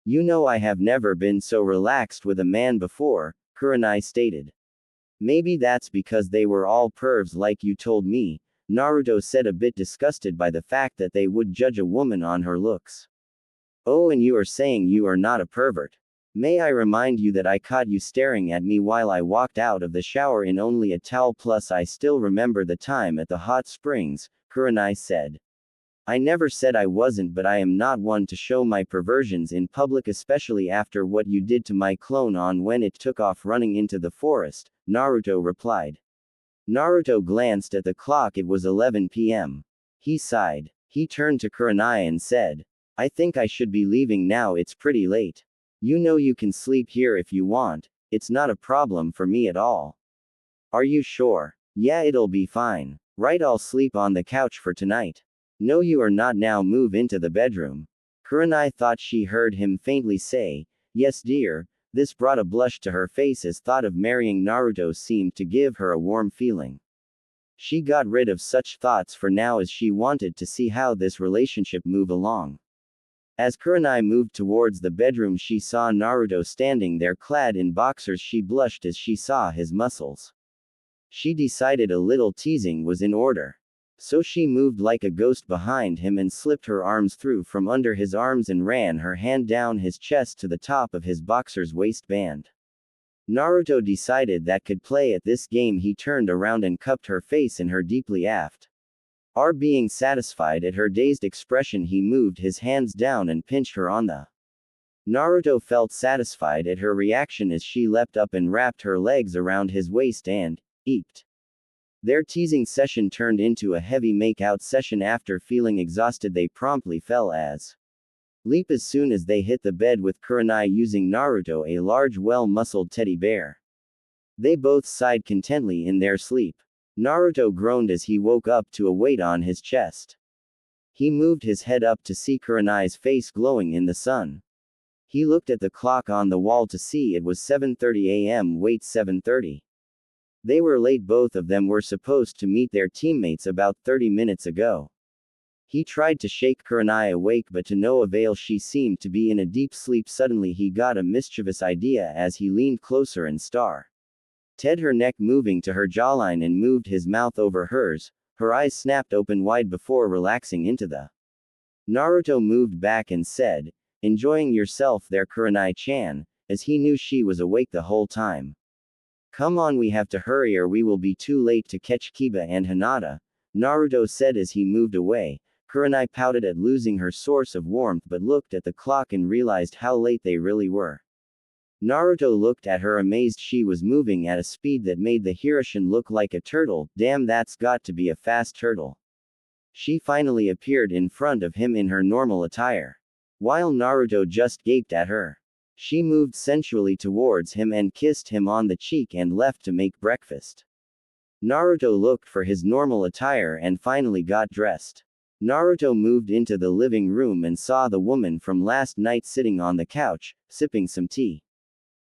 You know, I have never been so relaxed with a man before, Kurenai stated. Maybe that's because they were all pervs like you told me, Naruto said, a bit disgusted by the fact that they would judge a woman on her looks. Oh, and you are saying you are not a pervert? May I remind you that I caught you staring at me while I walked out of the shower in only a towel, plus I still remember the time at the hot springs, Kurenai said. I never said I wasn't, but I am not one to show my perversions in public, especially after what you did to my clone on when it took off running into the forest, Naruto replied. Naruto glanced at the clock. It was 11 p.m. He sighed. He turned to Kurenai and said, I think I should be leaving now, it's pretty late. You know, you can sleep here if you want, it's not a problem for me at all. Are you sure? Yeah, it'll be fine. Right, I'll sleep on the couch for tonight. No, you are not, now move into the bedroom. Kurenai thought she heard him faintly say, yes dear. This brought a blush to her face as thought of marrying Naruto seemed to give her a warm feeling. She got rid of such thoughts for now as she wanted to see how this relationship move along. As Kurenai moved towards the bedroom, she saw Naruto standing there clad in boxers. She blushed as she saw his muscles. She decided a little teasing was in order. So she moved like a ghost behind him and slipped her arms through from under his arms and ran her hand down his chest to the top of his boxer's waistband. Naruto decided that could play at this game. He turned around and cupped her face in her deeply aft. Being satisfied at her dazed expression, he moved his hands down and pinched her on the. Naruto felt satisfied at her reaction as she leapt up and wrapped her legs around his waist and eeped. Their teasing session turned into a heavy make-out session. After feeling exhausted, they promptly fell asleep as soon as they hit the bed, with Kurenai using Naruto, a large well-muscled teddy bear. They both sighed contentedly in their sleep. Naruto groaned as he woke up to a weight on his chest. He moved his head up to see Kurenai's face glowing in the sun. He looked at the clock on the wall to see it was 7:30 a.m. Wait, 7:30. They were late. Both of them were supposed to meet their teammates about 30 minutes ago. He tried to shake Kurenai awake, but to no avail. She seemed to be in a deep sleep. Suddenly he got a mischievous idea as he leaned closer and started her neck, moving to her jawline and moved his mouth over hers. Her eyes snapped open wide before relaxing into the. Naruto moved back and said, "Enjoying yourself there, Kurenai-chan," as he knew she was awake the whole time. "Come on, we have to hurry or we will be too late to catch Kiba and Hinata," Naruto said as he moved away. Kurenai pouted at losing her source of warmth but looked at the clock and realized how late they really were. Naruto looked at her amazed. She was moving at a speed that made the Hiroshin look like a turtle. Damn, that's got to be a fast turtle. She finally appeared in front of him in her normal attire. While Naruto just gaped at her, she moved sensually towards him and kissed him on the cheek and left to make breakfast. Naruto looked for his normal attire and finally got dressed. Naruto moved into the living room and saw the woman from last night sitting on the couch, sipping some tea.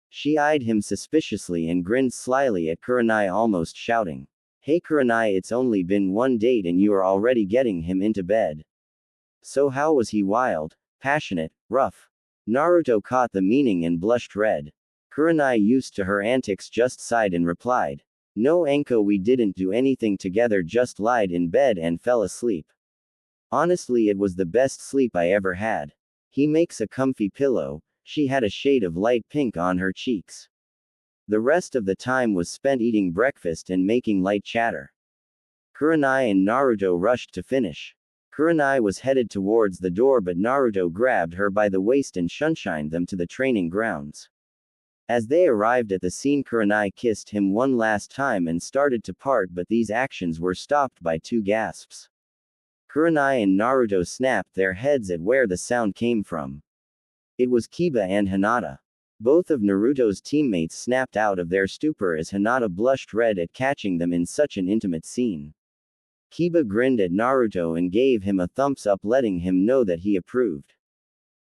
She eyed him suspiciously and grinned slyly at Kurenai, almost shouting, "Hey Kurenai, it's only been one date and you are already getting him into bed. So how was he? Wild, passionate, rough?" Naruto caught the meaning and blushed red. Kurenai, used to her antics, just sighed and replied, "No Enko, we didn't do anything together, just lied in bed and fell asleep. Honestly, it was the best sleep I ever had. He makes a comfy pillow." She had a shade of light pink on her cheeks. The rest of the time was spent eating breakfast and making light chatter. Kurenai and Naruto rushed to finish. Kurenai was headed towards the door, but Naruto grabbed her by the waist and shunshined them to the training grounds. As they arrived at the scene, Kurenai kissed him one last time and started to part, but these actions were stopped by two gasps. Kurenai and Naruto snapped their heads at where the sound came from. It was Kiba and Hinata. Both of Naruto's teammates snapped out of their stupor as Hinata blushed red at catching them in such an intimate scene. Kiba grinned at Naruto and gave him a thumbs up, letting him know that he approved.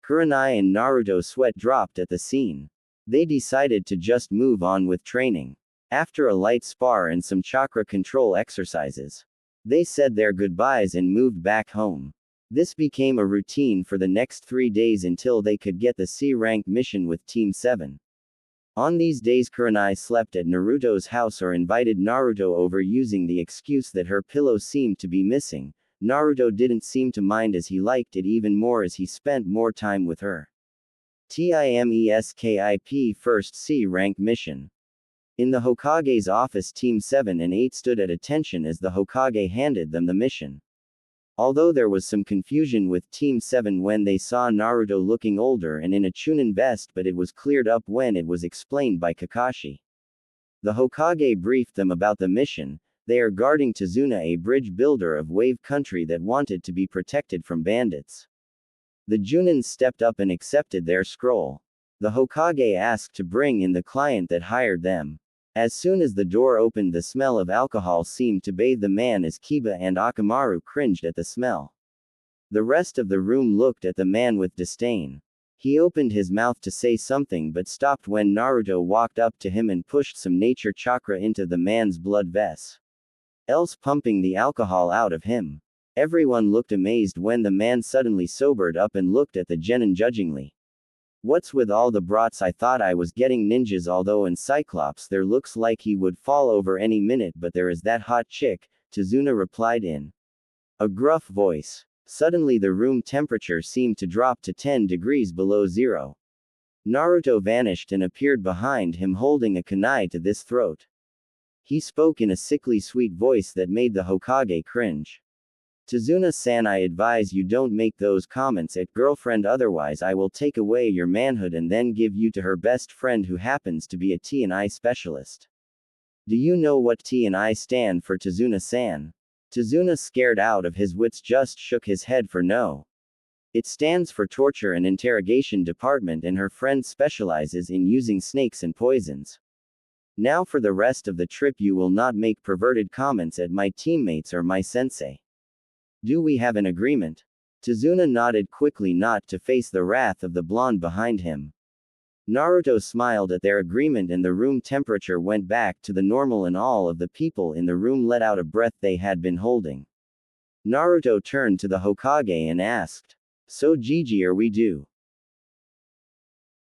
Kurenai and Naruto sweat dropped at the scene. They decided to just move on with training. After a light spar and some chakra control exercises, they said their goodbyes and moved back home. This became a routine for the next 3 days until they could get the C-rank mission with Team 7. On these days, Kurenai slept at Naruto's house or invited Naruto over using the excuse that her pillow seemed to be missing. Naruto didn't seem to mind as he liked it even more as he spent more time with her. TIMESKIP First C-rank mission. In the Hokage's office, Team 7 and 8 stood at attention as the Hokage handed them the mission. Although there was some confusion with Team 7 when they saw Naruto looking older and in a Chunin vest, but it was cleared up when it was explained by Kakashi. The Hokage briefed them about the mission. They are guarding Tazuna, a bridge builder of Wave Country that wanted to be protected from bandits. The Junins stepped up and accepted their scroll. The Hokage asked to bring in the client that hired them. As soon as the door opened, the smell of alcohol seemed to bathe the man as Kiba and Akamaru cringed at the smell. The rest of the room looked at the man with disdain. He opened his mouth to say something but stopped when Naruto walked up to him and pushed some nature chakra into the man's blood vessels, else pumping the alcohol out of him. Everyone looked amazed when the man suddenly sobered up and looked at the genin judgingly. What's with all the brats? I thought I was getting ninjas, although in Cyclops there looks like he would fall over any minute, but there is that hot chick, Tazuna replied in a gruff voice. Suddenly the room temperature seemed to drop to 10 degrees below zero. Naruto vanished and appeared behind him holding a kunai to his throat. He spoke in a sickly sweet voice that made the Hokage cringe. Tazuna-san, I advise you don't make those comments at girlfriend, otherwise I will take away your manhood and then give you to her best friend who happens to be a T&I specialist. Do you know what T&I stand for, Tazuna-san? Tazuna, scared out of his wits, just shook his head for no. It stands for Torture and Interrogation Department, and her friend specializes in using snakes and poisons. Now for the rest of the trip you will not make perverted comments at my teammates or my sensei. Do we have an agreement? Tazuna nodded quickly, not to face the wrath of the blonde behind him. Naruto smiled at their agreement and the room temperature went back to the normal and all of the people in the room let out a breath they had been holding. Naruto turned to the Hokage and asked, "So Gigi, are we due?"